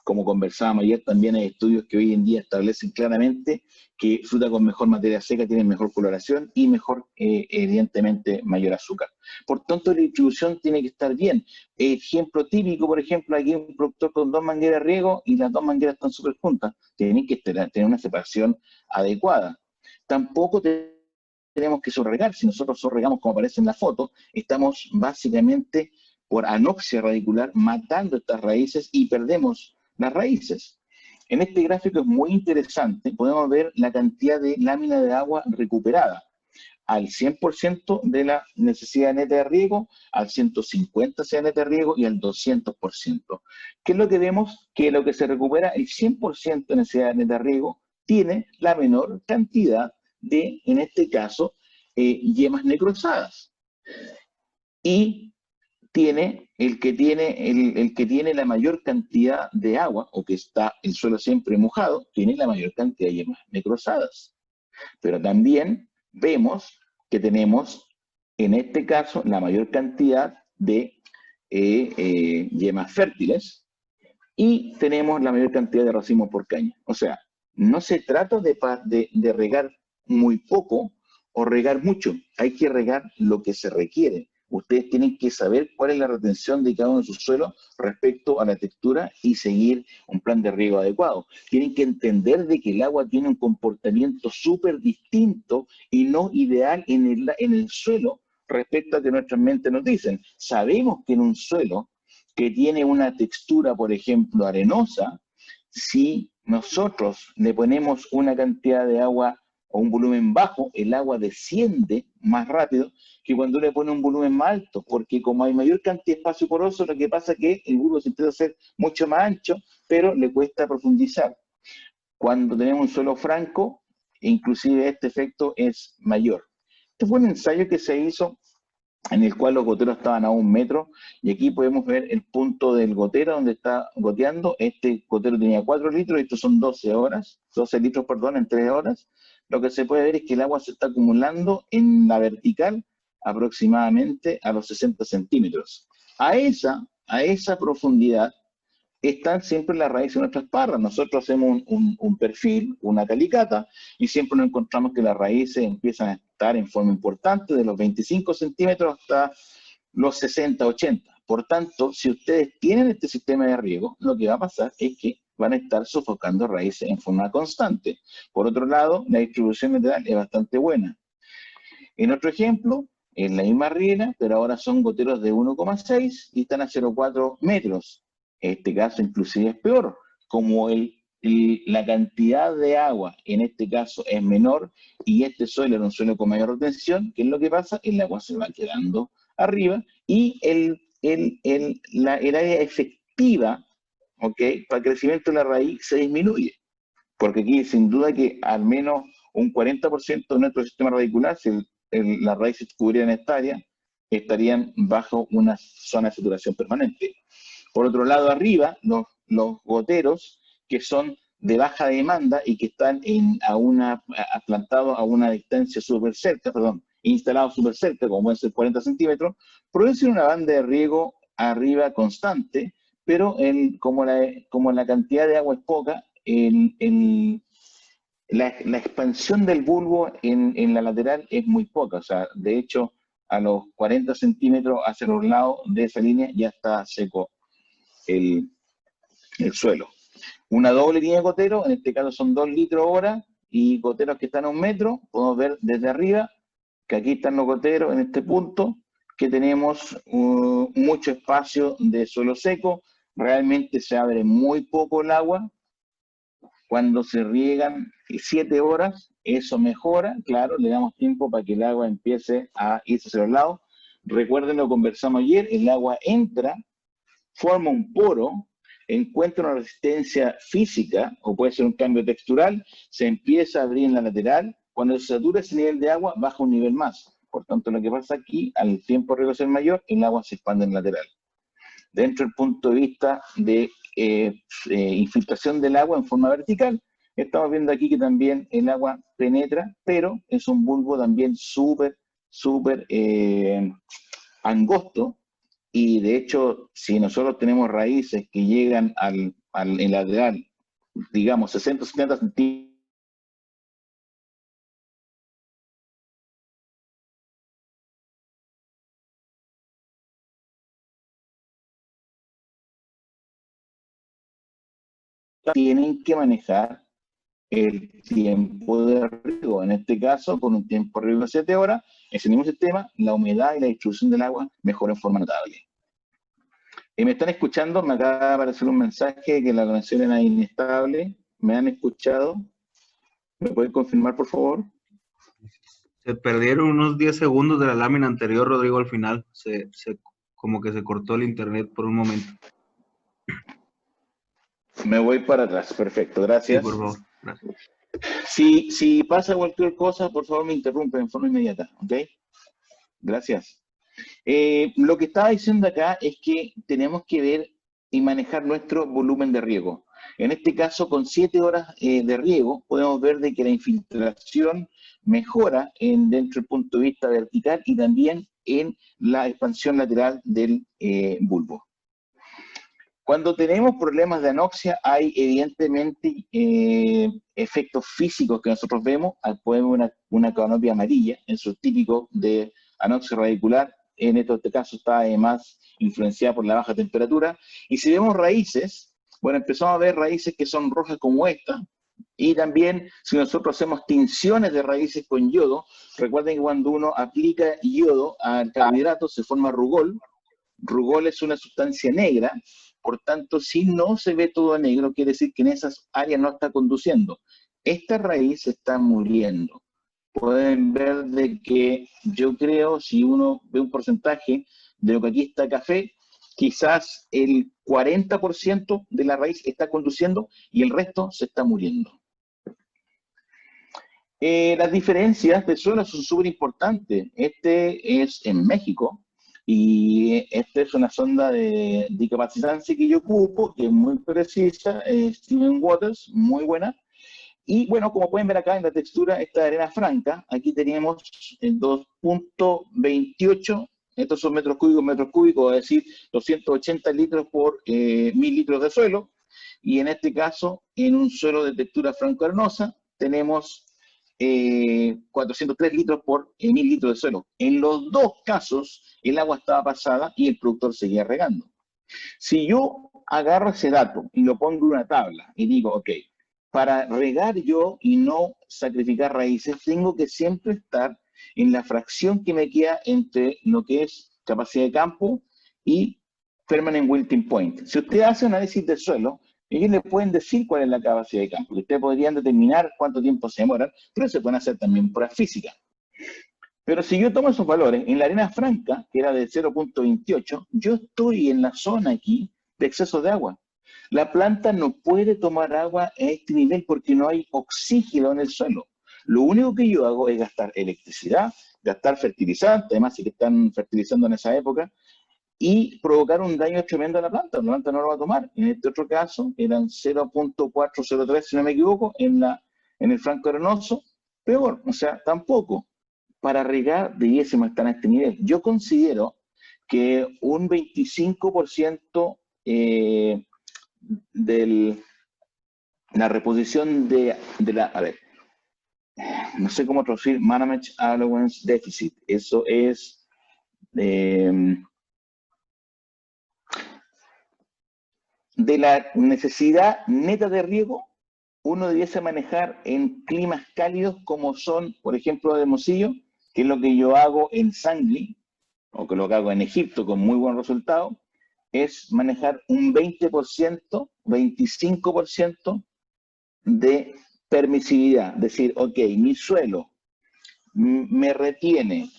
como conversábamos ayer, también hay estudios que hoy en día establecen claramente que fruta con mejor materia seca tiene mejor coloración y mejor, evidentemente, mayor azúcar. Por tanto, la distribución tiene que estar bien. Ejemplo típico, por ejemplo, aquí un productor con 2 mangueras de riego y las 2 mangueras están súper juntas. Tienen que tener una separación adecuada. Tampoco tenemos que sorregar. Si nosotros sorregamos, como aparece en la foto, estamos básicamente por anoxia radicular matando estas raíces y perdemos las raíces. En este gráfico es muy interesante, podemos ver la cantidad de lámina de agua recuperada al 100% de la necesidad neta de riego, al 150% necesidad neta de riego y al 200%. ¿Qué es lo que vemos? Que lo que se recupera, el 100% de necesidad neta de riego, tiene la menor cantidad de, en este caso, yemas necrosadas. Y tiene el que tiene la mayor cantidad de agua, o que está el suelo siempre mojado, tiene la mayor cantidad de yemas necrosadas. Pero también vemos que tenemos, en este caso, la mayor cantidad de yemas fértiles y tenemos la mayor cantidad de racimos por caña. O sea, no se trata de regar muy poco o regar mucho, hay que regar lo que se requiere. Ustedes tienen que saber cuál es la retención de cada uno de sus suelos respecto a la textura y seguir un plan de riego adecuado. Tienen que entender de que el agua tiene un comportamiento súper distinto y no ideal en el suelo respecto a que nuestras mentes nos dicen. Sabemos que en un suelo que tiene una textura, por ejemplo, arenosa, si nosotros le ponemos una cantidad de agua o un volumen bajo, el agua desciende más rápido que cuando le pone un volumen más alto, porque como hay mayor cantidad de espacio poroso, lo que pasa es que el bulbo se empieza a hacer mucho más ancho, pero le cuesta profundizar. Cuando tenemos un suelo franco, inclusive este efecto es mayor. Este fue un ensayo que se hizo en el cual los goteros estaban a 1 metro, y aquí podemos ver el punto del gotero donde está goteando. Este gotero tenía 4 litros, y estos son 12 litros, perdón, en 3 horas. Lo que se puede ver es que el agua se está acumulando en la vertical aproximadamente a los 60 centímetros. A esa profundidad están siempre las raíces de nuestras parras. Nosotros hacemos un perfil, una calicata, y siempre nos encontramos que las raíces empiezan a estar en forma importante, de los 25 centímetros hasta los 60, 80. Por tanto, si ustedes tienen este sistema de riego, lo que va a pasar es que van a estar sofocando raíces en forma constante. Por otro lado, la distribución lateral es bastante buena. En otro ejemplo, es la misma riera, pero ahora son goteros de 1,6 y están a 0,4 metros. En este caso inclusive es peor, como la cantidad de agua en este caso es menor y este suelo era un suelo con mayor retención. ¿Qué es lo que pasa? El agua se va quedando arriba y la área efectiva, ¿ok?, para el crecimiento de la raíz se disminuye. Porque aquí sin duda que al menos un 40% de nuestro sistema radicular, si las raíces cubrieran esta área, estarían bajo una zona de saturación permanente. Por otro lado, arriba, los goteros que son de baja demanda y que están plantados a una distancia súper cerca, instalados súper cerca, como pueden ser 40 centímetros, producen una banda de riego arriba constante, pero como la cantidad de agua es poca, la expansión del bulbo en la lateral es muy poca. O sea, de hecho, a los 40 centímetros hacia los lados de esa línea ya está seco el suelo. Una doble línea de gotero, en este caso son 2 litros hora, y goteros que están a 1 metro, podemos ver desde arriba que aquí están los goteros en este punto, que tenemos mucho espacio de suelo seco, realmente se abre muy poco el agua. Cuando se riegan 7 horas, eso mejora, claro, le damos tiempo para que el agua empiece a irse hacia los lados. Recuerden lo que conversamos ayer, el agua entra, forma un poro, encuentra una resistencia física, o puede ser un cambio textural, se empieza a abrir en la lateral. Cuando se satura ese nivel de agua, baja un nivel más. Por tanto, lo que pasa aquí, al tiempo de riego ser mayor, el agua se expande en la lateral. Dentro del punto de vista de infiltración del agua en forma vertical, estamos viendo aquí que también el agua penetra, pero es un bulbo también súper súper angosto, y de hecho, si nosotros tenemos raíces que llegan en lateral, digamos, 60 o 70 centímetros, tienen que manejar el tiempo de riego. En este caso, con un tiempo de riego de 7 horas, ese mismo sistema, la humedad y la distribución del agua mejora en forma notable. ¿Me están escuchando? Me acaba de aparecer un mensaje que la conexión era inestable. ¿Me han escuchado? ¿Me pueden confirmar, por favor? Se perdieron unos 10 segundos de la lámina anterior, Rodrigo, al final. Como que se cortó el internet por un momento. Me voy para atrás. Perfecto, Sí, gracias. por favor. Gracias. Si pasa cualquier cosa, por favor me interrumpen en forma inmediata, ¿ok? Gracias. Lo que estaba diciendo acá es que tenemos que ver y manejar nuestro volumen de riego. En este caso, con 7 horas de riego, podemos ver de que la infiltración mejora dentro del punto de vista vertical y también en la expansión lateral del bulbo. Cuando tenemos problemas de anoxia, hay evidentemente efectos físicos que nosotros vemos. Podemos ver una canopia amarilla, eso es típico de anoxia radicular. En este caso está además influenciada por la baja temperatura. Y si vemos raíces, bueno, empezamos a ver raíces que son rojas como esta. Y también si nosotros hacemos tinciones de raíces con yodo, recuerden que cuando uno aplica yodo al carbohidrato se forma rugol. Rugol es una sustancia negra, por tanto, si no se ve todo negro, quiere decir que en esas áreas no está conduciendo. Esta raíz está muriendo. Pueden ver de que yo creo, si uno ve un porcentaje de lo que aquí está café, quizás el 40% de la raíz está conduciendo y el resto se está muriendo. Las diferencias de suelo son súper importantes. Este es en México, y esta es una sonda de capacitancia que yo ocupo, que es muy precisa, Steven Waters, muy buena. Y bueno, como pueden ver acá en la textura, esta arena franca, aquí tenemos 2.28, estos son metros cúbicos, es decir, 280 litros por 1000 litros de suelo. Y en este caso, en un suelo de textura franco-arenosa, tenemos 403 litros por 1000 litros de suelo. En los dos casos, el agua estaba pasada y el productor seguía regando. Si yo agarro ese dato y lo pongo en una tabla y digo, ok, para regar yo y no sacrificar raíces, tengo que siempre estar en la fracción que me queda entre lo que es capacidad de campo y permanent wilting point. Si usted hace un análisis de suelo, ellos le pueden decir cuál es la capacidad de campo. Ustedes podrían determinar cuánto tiempo se demoran, pero se pueden hacer también pruebas físicas. Pero si yo tomo esos valores, en la arena franca, que era de 0.28, yo estoy en la zona aquí de exceso de agua. La planta no puede tomar agua a este nivel porque no hay oxígeno en el suelo. Lo único que yo hago es gastar electricidad, gastar fertilizante, además si que están fertilizando en esa época, y provocar un daño tremendo a la planta no lo va a tomar. En este otro caso eran 0.403, si no me equivoco, en el franco arenoso, peor, o sea, tampoco. Para regar debiésemos estar a este nivel. Yo considero que un 25% de la reposición de la, a ver, no sé cómo traducir, management allowance deficit, eso es de la necesidad neta de riego, uno debiese manejar en climas cálidos como son, por ejemplo, de Hermosillo, que es lo que yo hago en Sangli, o que lo que hago en Egipto con muy buen resultado, es manejar un 20%, 25% de permisividad. Decir, ok, mi suelo me retiene,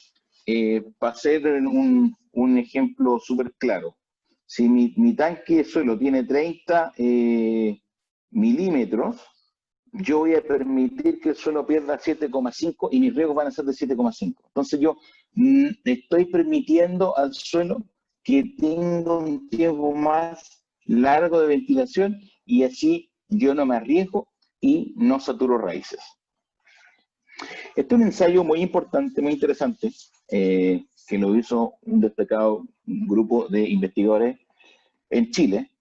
para hacer un ejemplo súper claro, si mi tanque de suelo tiene 30 milímetros, yo voy a permitir que el suelo pierda 7,5 y mis riegos van a ser de 7,5. Entonces yo estoy permitiendo al suelo que tenga un tiempo más largo de ventilación y así yo no me arriesgo y no saturo raíces. Este es un ensayo muy importante, muy interesante, que lo hizo un destacado grupo de investigadores en Chile.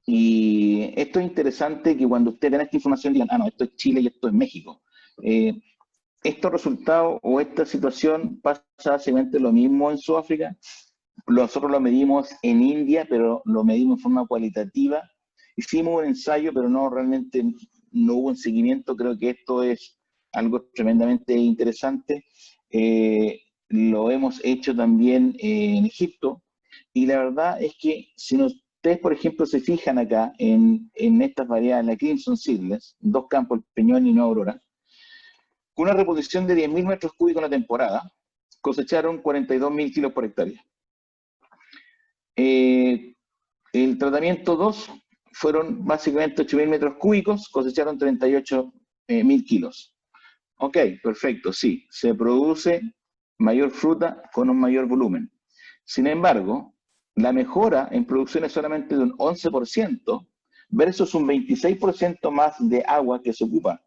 Y esto es interesante que cuando ustedes ven esta información digan, ah, no, esto es Chile y esto es México. Estos resultados o esta situación pasa básicamente lo mismo en Sudáfrica. Nosotros lo medimos en India, pero lo medimos en forma cualitativa. Hicimos un ensayo, pero no realmente no hubo un seguimiento. Creo que esto es algo tremendamente interesante. Lo hemos hecho también en Egipto. Y la verdad es que si ustedes, por ejemplo, se fijan acá en estas variedades, la Crimson Seedless, dos campos, el Peñón y Nueva Aurora, con una reposición de 10.000 metros cúbicos en la temporada, cosecharon 42.000 kilos por hectárea. El tratamiento 2 fueron básicamente 8.000 metros cúbicos, cosecharon 38.000 kilos. Ok, perfecto, sí, se produce mayor fruta con un mayor volumen. Sin embargo, la mejora en producción es solamente de un 11% versus un 26% más de agua que se ocupa.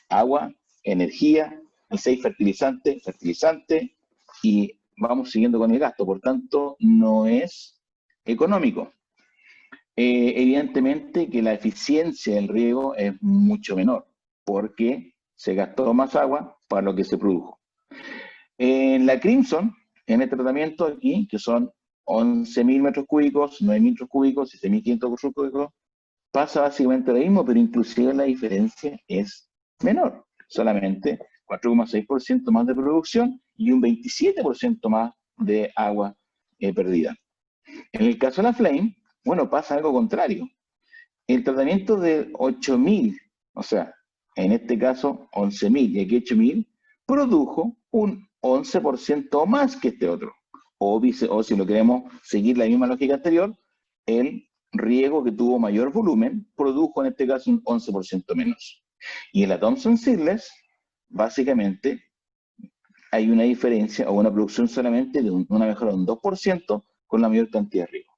Agua, energía, y 6 fertilizante, y vamos siguiendo con el gasto. Por tanto, no es económico. Evidentemente que la eficiencia del riego es mucho menor, porque se gastó más agua para lo que se produjo. En la Crimson, en el tratamiento aquí, que son 11.000 metros cúbicos, 9.000 metros cúbicos, 7.500 metros cúbicos, pasa básicamente lo mismo, pero inclusive la diferencia es menor. Solamente 4,6% más de producción y un 27% más de agua perdida. En el caso de la Flame, bueno, pasa algo contrario. El tratamiento de 8.000, o sea, en este caso 11.000 y aquí 8.000, produjo un 11% más que este otro. O si lo queremos seguir la misma lógica anterior, el riego que tuvo mayor volumen produjo en este caso un 11% menos. Y en la Thompson Seedless, básicamente, hay una diferencia o una producción solamente de una mejora de un 2% con la mayor cantidad de riego.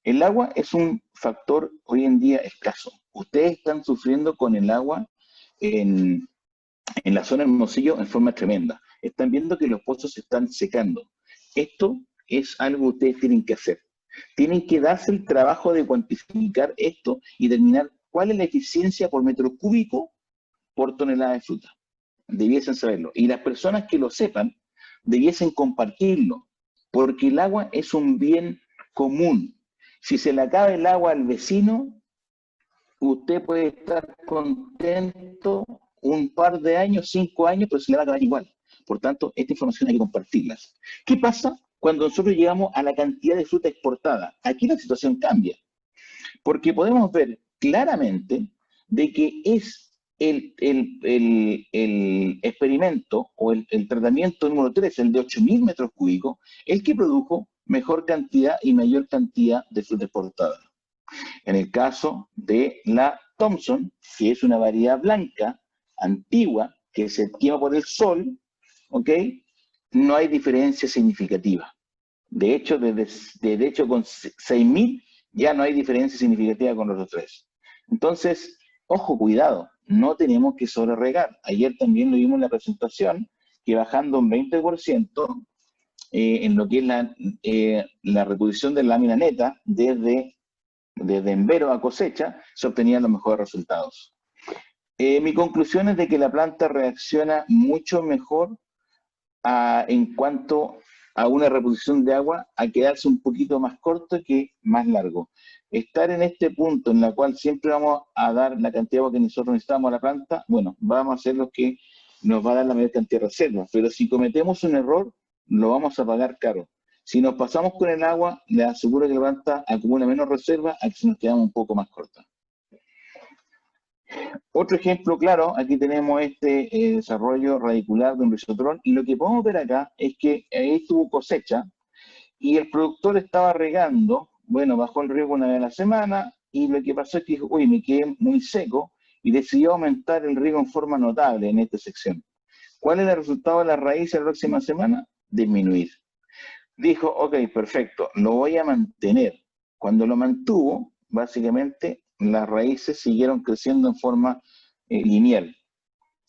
El agua es un factor hoy en día escaso. Ustedes están sufriendo con el agua en la zona del Hermosillo en forma tremenda. Están viendo que los pozos se están secando. Esto es algo que ustedes tienen que hacer. Tienen que darse el trabajo de cuantificar esto y determinar cuál es la eficiencia por metro cúbico por tonelada de fruta. Debiesen saberlo. Y las personas que lo sepan debiesen compartirlo, porque el agua es un bien común. Si se le acaba el agua al vecino, usted puede estar contento un par de años, 5 años, pero se le va a acabar igual. Por tanto, esta información hay que compartirlas. ¿Qué pasa cuando nosotros llegamos a la cantidad de fruta exportada? Aquí la situación cambia, porque podemos ver claramente de que es el experimento o el tratamiento número 3, el de 8.000 metros cúbicos, el que produjo mejor cantidad y mayor cantidad de fruta exportada. En el caso de la Thompson, que es una variedad blanca, antigua, que se quema por el sol, ¿ok? No hay diferencia significativa. De hecho, con 6.000 ya no hay diferencia significativa con los otros tres. Entonces, ojo, cuidado, no tenemos que sobreregar. Ayer también lo vimos en la presentación, que bajando un 20% en lo que es la reposición de la lámina neta desde envero a cosecha, se obtenían los mejores resultados. Mi conclusión es de que la planta reacciona mucho mejor en cuanto a una reposición de agua, a quedarse un poquito más corto que más largo. Estar en este punto en la cual siempre vamos a dar la cantidad de agua que nosotros necesitamos a la planta, bueno, vamos a hacer lo que nos va a dar la mayor cantidad de reservas, pero si cometemos un error, lo vamos a pagar caro. Si nos pasamos con el agua, le aseguro que la planta acumula menos reservas a que si nos quedamos un poco más corta. Otro ejemplo claro, aquí tenemos este desarrollo radicular de un risotrón, y lo que podemos ver acá es que ahí estuvo cosecha y el productor estaba regando, bueno, bajó el riego una vez a la semana, y lo que pasó es que dijo, uy, me quedé muy seco, y decidió aumentar el riego en forma notable en esta sección. ¿Cuál es el resultado de la raíz la próxima semana? Disminuir. Dijo, ok, perfecto, lo voy a mantener. Cuando lo mantuvo, básicamente las raíces siguieron creciendo en forma lineal.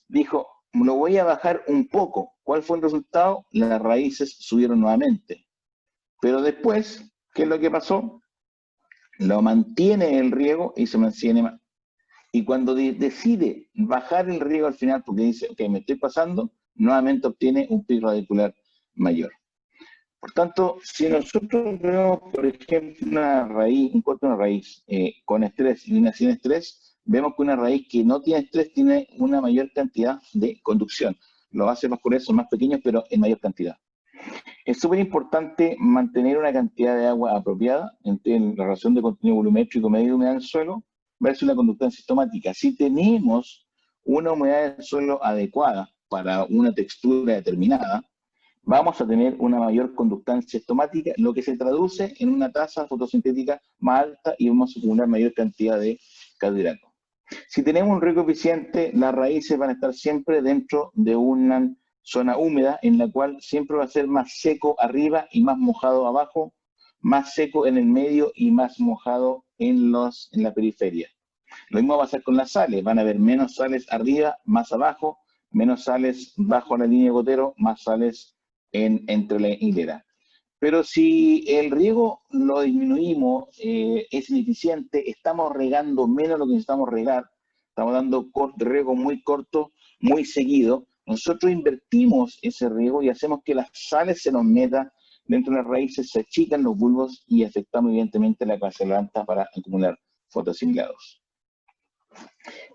Dijo, lo voy a bajar un poco. ¿Cuál fue el resultado? Las raíces subieron nuevamente. Pero después, ¿qué es lo que pasó? Lo mantiene el riego y se mantiene más. Y cuando decide bajar el riego al final, porque dice, ok, me estoy pasando, nuevamente obtiene un pico radicular mayor. Por tanto, si nosotros vemos, por ejemplo, una raíz, un corte de una raíz con estrés y una sin estrés, vemos que una raíz que no tiene estrés tiene una mayor cantidad de conducción. Los bases vasculares son más pequeños, pero en mayor cantidad. Es súper importante mantener una cantidad de agua apropiada entre la relación de contenido volumétrico medio de humedad del suelo versus la conductancia sistemática. Si tenemos una humedad del suelo adecuada para una textura determinada, vamos a tener una mayor conductancia estomática, lo que se traduce en una tasa fotosintética más alta y vamos a acumular mayor cantidad de carbohidratos. Si tenemos un riego eficiente, las raíces van a estar siempre dentro de una zona húmeda en la cual siempre va a ser más seco arriba y más mojado abajo, más seco en el medio y más mojado en la periferia. Lo mismo va a pasar con las sales, van a haber menos sales arriba, más abajo, menos sales bajo la línea de gotero, más sales entre la hilera. Pero si el riego lo disminuimos, es ineficiente, estamos regando menos de lo que necesitamos regar, estamos dando riego muy corto, muy seguido, nosotros invertimos ese riego y hacemos que las sales se nos metan dentro de las raíces, se achican los bulbos y afectamos evidentemente la capacidad de la planta para acumular fotoasimilados.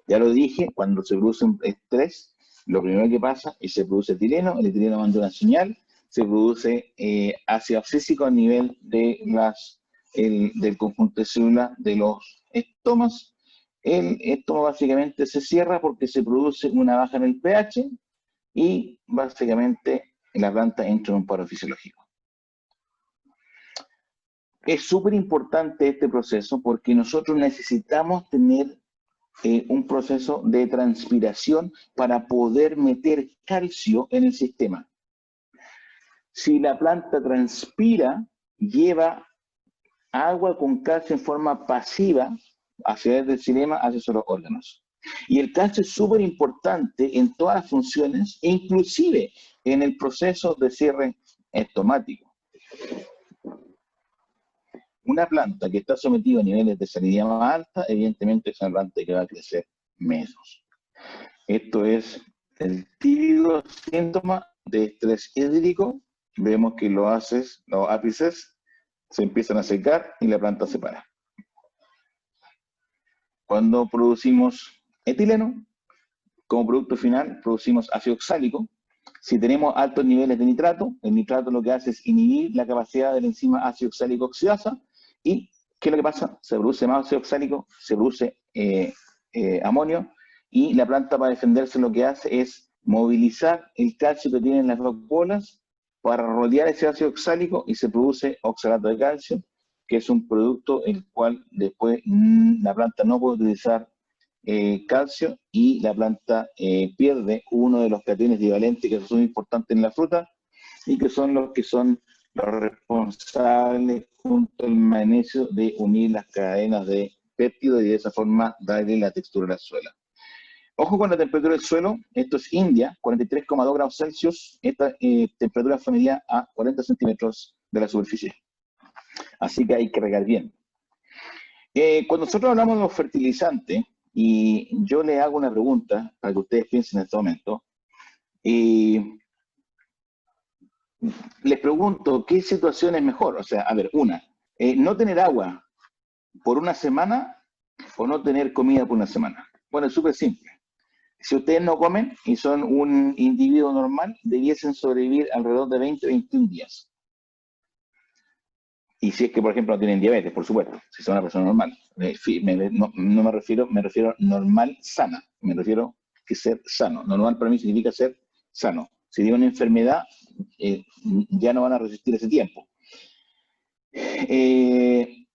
Ya lo dije, cuando se produce un estrés, lo primero que pasa es que se produce etileno, el etileno manda una señal, se produce ácido abscísico a nivel del conjunto de células de los estomas. El estoma básicamente se cierra porque se produce una baja en el pH y básicamente la planta entra en un paro fisiológico. Es súper importante este proceso porque nosotros necesitamos tener un proceso de transpiración para poder meter calcio en el sistema. Si la planta transpira, lleva agua con calcio en forma pasiva hacia el xilema, hacia los órganos. Y el calcio es súper importante en todas las funciones, inclusive en el proceso de cierre estomático. Una planta que está sometida a niveles de salinidad más alta, evidentemente es una planta que va a crecer menos. Esto es el típico síntoma de estrés hídrico. Vemos que los ápices se empiezan a secar y la planta se para. Cuando producimos etileno, como producto final producimos ácido oxálico. Si tenemos altos niveles de nitrato, el nitrato lo que hace es inhibir la capacidad de la enzima ácido oxálico oxidasa. ¿Y qué es lo que pasa? Se produce más ácido oxálico, se produce amonio, y la planta, para defenderse, lo que hace es movilizar el calcio que tienen las vacuolas para rodear ese ácido oxálico y se produce oxalato de calcio, que es un producto el cual después la planta no puede utilizar calcio y la planta pierde uno de los cationes divalentes que son importantes en la fruta y que son los responsables junto al magnesio de unir las cadenas de péptido y de esa forma darle la textura a la suela. Ojo con la temperatura del suelo, esto es India, 43,2 grados Celsius, esta temperatura fue medida a 40 centímetros de la superficie. Así que hay que regar bien. Cuando nosotros hablamos de los fertilizantes, y yo le hago una pregunta para que ustedes piensen en este momento, les pregunto, ¿qué situación es mejor? O sea, a ver, no tener agua por una semana o no tener comida por una semana. Bueno, es súper simple. Si ustedes no comen y son un individuo normal, debiesen sobrevivir alrededor de 20-21 días. Y si es que, por ejemplo, no tienen diabetes, por supuesto, si son una persona normal. No me refiero normal, sana. Me refiero que ser sano. Normal para mí significa ser sano. Si tienen una enfermedad, ya no van a resistir ese tiempo. Y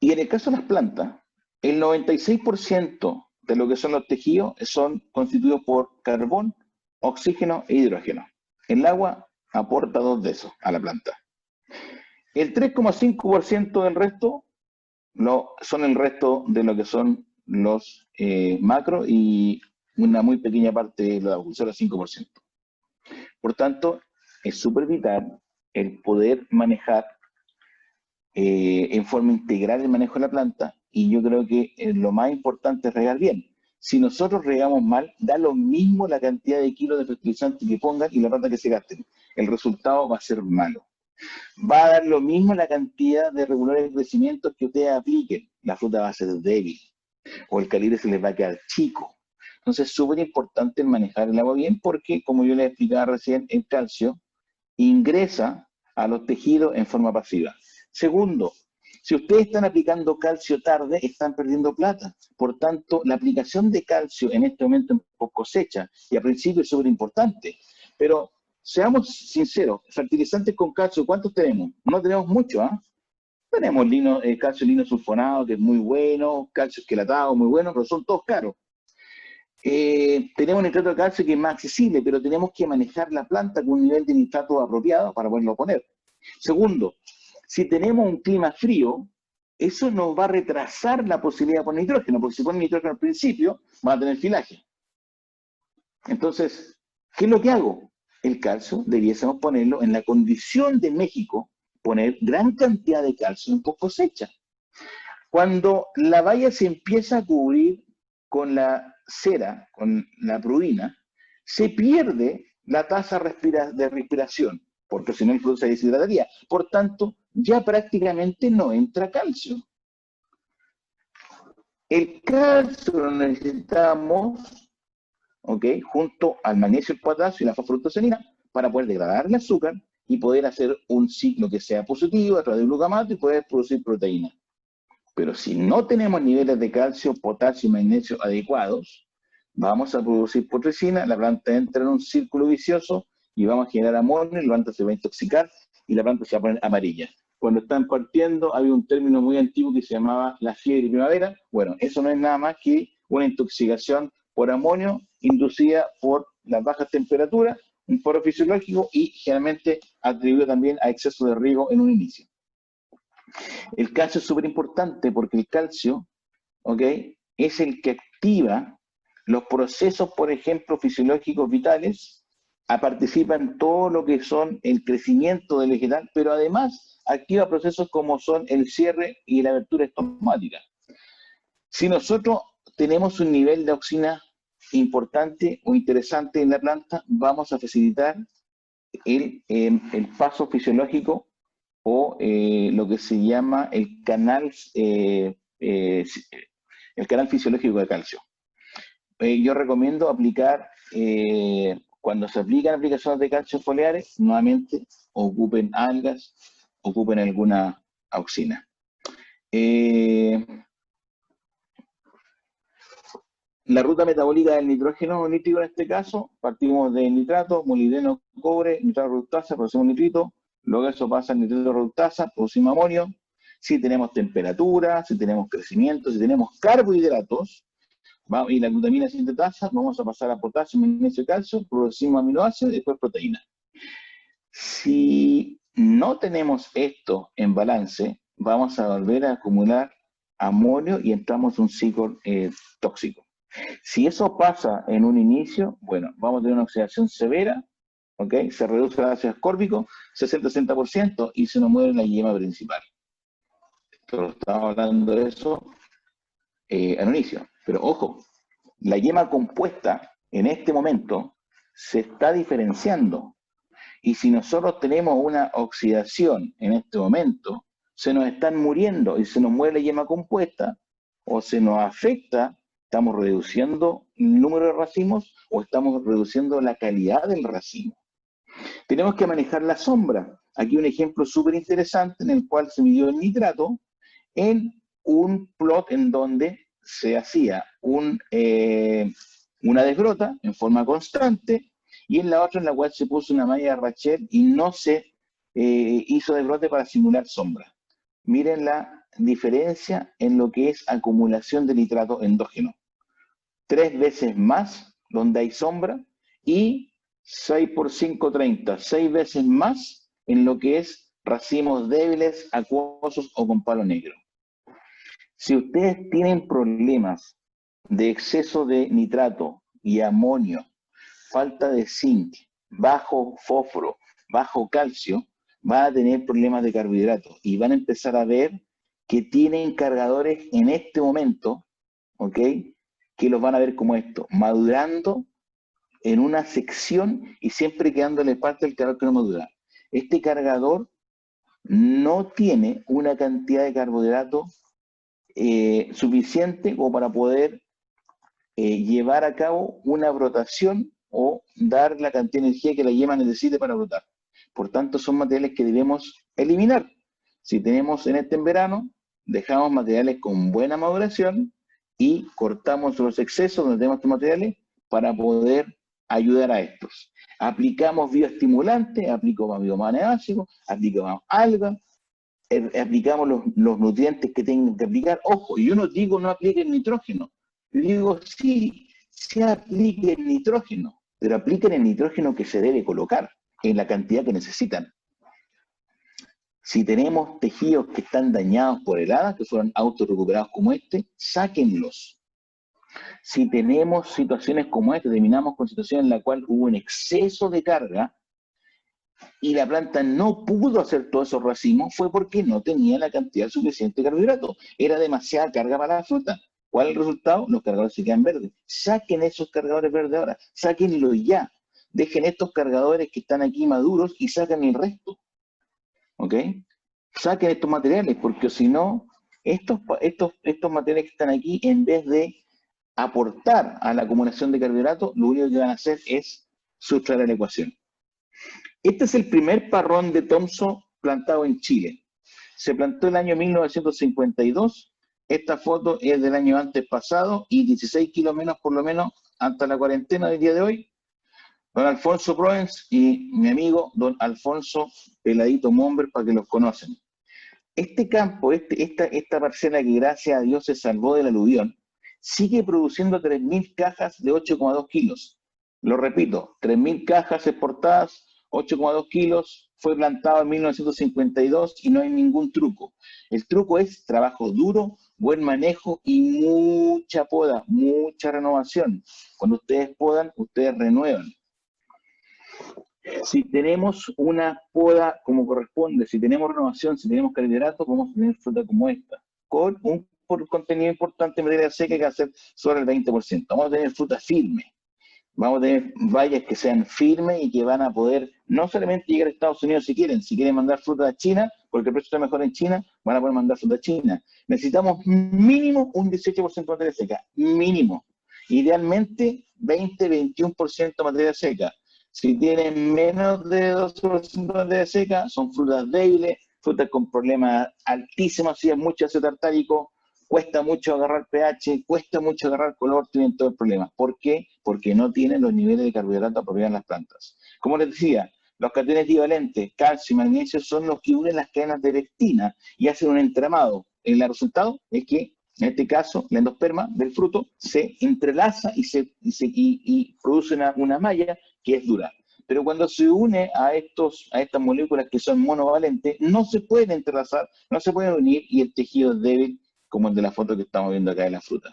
en el caso de las plantas, el 96% de lo que son los tejidos son constituidos por carbón, oxígeno e hidrógeno. El agua aporta 2 de esos a la planta. El 3,5% del resto son el resto de lo que son los macro y una muy pequeña parte de la solo 5%. Por tanto, es súper vital el poder manejar en forma integral el manejo de la planta, y yo creo que lo más importante es regar bien. Si nosotros regamos mal, da lo mismo la cantidad de kilos de fertilizante que pongan y la planta que se gasten. El resultado va a ser malo. Va a dar lo mismo la cantidad de regulares de crecimiento que ustedes apliquen. La fruta va a ser débil o el calibre se les va a quedar chico. Entonces es súper importante manejar el agua bien porque, como yo les explicaba recién, el calcio ingresa a los tejidos en forma pasiva. Segundo, si ustedes están aplicando calcio tarde, están perdiendo plata. Por tanto, la aplicación de calcio en este momento en cosecha y a principio es súper importante. Pero seamos sinceros, fertilizantes con calcio, ¿cuántos tenemos? No tenemos mucho, ¿ah? Tenemos calcio lino sulfonado, que es muy bueno, calcio esquelatado, muy bueno, pero son todos caros. Tenemos nitrato de calcio que es más accesible, pero tenemos que manejar la planta con un nivel de nitrato apropiado para poderlo poner. Segundo, si tenemos un clima frío, eso nos va a retrasar la posibilidad de poner nitrógeno, porque si pone nitrógeno al principio, va a tener filaje. Entonces, ¿qué es lo que hago? El calcio debiésemos ponerlo en la condición de México, poner gran cantidad de calcio en post cosecha. Cuando la valla se empieza a cubrir con la cera, con la pruina, se pierde la tasa de respiración, porque si no el fruto se deshidrataría. Por tanto, ya prácticamente no entra calcio. El calcio lo necesitamos, ¿ok?, junto al magnesio, el potasio y la fosforotocenina para poder degradar el azúcar y poder hacer un ciclo que sea positivo a través del glutamato y poder producir proteína. Pero si no tenemos niveles de calcio, potasio y magnesio adecuados, vamos a producir putrescina, la planta entra en un círculo vicioso y vamos a generar amonio, la planta se va a intoxicar y la planta se va a poner amarilla. Cuando están partiendo, había un término muy antiguo que se llamaba la fiebre primavera. Bueno, eso no es nada más que una intoxicación por amonio inducida por las bajas temperaturas, un paro fisiológico y generalmente atribuido también a exceso de riego en un inicio. El calcio es súper importante porque el calcio, ¿ok?, es el que activa los procesos, por ejemplo, fisiológicos vitales, participa en todo lo que son el crecimiento del vegetal, pero además activa procesos como son el cierre y la abertura estomática. Si nosotros tenemos un nivel de auxina importante o interesante en la planta, vamos a facilitar el paso fisiológico o lo que se llama el canal fisiológico de calcio. Yo recomiendo aplicar, cuando se aplican aplicaciones de calcio foliares, nuevamente ocupen algas, ocupen alguna auxina. La ruta metabólica del nitrógeno nítrico en este caso, partimos de nitrato, molibdeno, cobre, nitrato reductasa, producimos nitrito, luego eso pasa al nitrito reductasa, producimos amonio. Si tenemos temperatura, si tenemos crecimiento, si tenemos carbohidratos, y la glutamina sintetasa, vamos a pasar a potasio, magnesio y calcio, producimos aminoácidos y después proteínas. Si no tenemos esto en balance, vamos a volver a acumular amonio y entramos en un ciclo tóxico. Si eso pasa en un inicio, bueno, vamos a tener una oxidación severa, ¿ok? Se reduce el ácido ascórbico 60-60% y se nos muere la yema principal. Esto estamos hablando de eso en un inicio. Pero ojo, la yema compuesta en este momento se está diferenciando. Y si nosotros tenemos una oxidación en este momento, se nos están muriendo y se nos muere la yema compuesta o se nos afecta, estamos reduciendo el número de racimos o estamos reduciendo la calidad del racimo. Tenemos que manejar la sombra. Aquí un ejemplo súper interesante en el cual se midió el nitrato en un plot en donde se hacía una desbrota en forma constante y en la otra en la cual se puso una malla de Rachel y no se hizo desbrote para simular sombra. Miren la diferencia en lo que es acumulación de nitrato endógeno. 3 veces más donde hay sombra y 6 por 5, 30, 6 veces más en lo que es racimos débiles, acuosos o con palo negro. Si ustedes tienen problemas de exceso de nitrato y amonio, falta de zinc, bajo fósforo, bajo calcio, van a tener problemas de carbohidratos y van a empezar a ver que tienen cargadores en este momento, ¿ok? Que los van a ver como esto, madurando en una sección y siempre quedándole parte del cargador que no madura. Este cargador no tiene una cantidad de carbohidratos suficiente como para poder llevar a cabo una brotación o dar la cantidad de energía que la yema necesite para brotar. Por tanto, son materiales que debemos eliminar. Si tenemos en verano, dejamos materiales con buena maduración y cortamos los excesos donde tenemos estos materiales para poder ayudar a estos. Aplicamos bioestimulantes, aplicamos biomaneácidos, aplicamos algas, aplicamos los nutrientes que tengan que aplicar. Ojo, yo no digo no apliquen nitrógeno. Yo digo sí, se aplique el nitrógeno, pero apliquen el nitrógeno que se debe colocar en la cantidad que necesitan. Si tenemos tejidos que están dañados por heladas, que fueron autorrecuperados como este, sáquenlos. Si tenemos situaciones como esta, terminamos con situaciones en la cual hubo un exceso de carga y la planta no pudo hacer todos esos racimos, fue porque no tenía la cantidad suficiente de carbohidratos. Era demasiada carga para la fruta. ¿Cuál es el resultado? Los cargadores se quedan verdes. Saquen esos cargadores verdes ahora, sáquenlo ya. Dejen estos cargadores que están aquí maduros y saquen el resto. ¿Ok? Saquen estos materiales, porque si no, estos materiales que están aquí, en vez de aportar a la acumulación de carbohidratos, lo único que van a hacer es sustraer la ecuación. Este es el primer parrón de Thompson plantado en Chile. Se plantó el año 1952. Esta foto es del año antes pasado y 16 kilos menos por lo menos hasta la cuarentena del día de hoy. Don Alfonso Provence y mi amigo don Alfonso Peladito Momber, para que los conocen. Este campo, esta parcela que gracias a Dios se salvó del aluvión, sigue produciendo 3.000 cajas de 8,2 kilos. Lo repito, 3.000 cajas exportadas, 8,2 kilos, fue plantado en 1952 y no hay ningún truco. El truco es trabajo duro, buen manejo y mucha poda, mucha renovación. Cuando ustedes podan, ustedes renuevan. Si tenemos una poda como corresponde, si tenemos renovación, si tenemos carbohidratos, podemos tener fruta como esta, con un contenido importante de materia seca que va a ser sobre el 20%. Vamos a tener fruta firme, vamos a tener bayas que sean firmes y que van a poder no solamente llegar a Estados Unidos si quieren mandar fruta a China, porque el precio está mejor en China, van a poder mandar fruta a China. Necesitamos mínimo un 18% de materia seca, mínimo. Idealmente 20-21% de materia seca. Si tienen menos de 12% de materia seca, son frutas débiles, frutas con problemas altísimos, si es mucho ácido tartárico, cuesta mucho agarrar pH, cuesta mucho agarrar color, tienen todo el problema. ¿Por qué? Porque no tienen los niveles de carbohidratos apropiados en las plantas. Como les decía, los cationes divalentes, calcio y magnesio, son los que unen las cadenas de lectina y hacen un entramado. El resultado es que, en este caso, la endosperma del fruto se entrelaza y produce una malla que es dura. Pero cuando se une a estas moléculas que son monovalentes, no se pueden entrelazar, no se pueden unir y el tejido es débil, como el de la foto que estamos viendo acá de la fruta.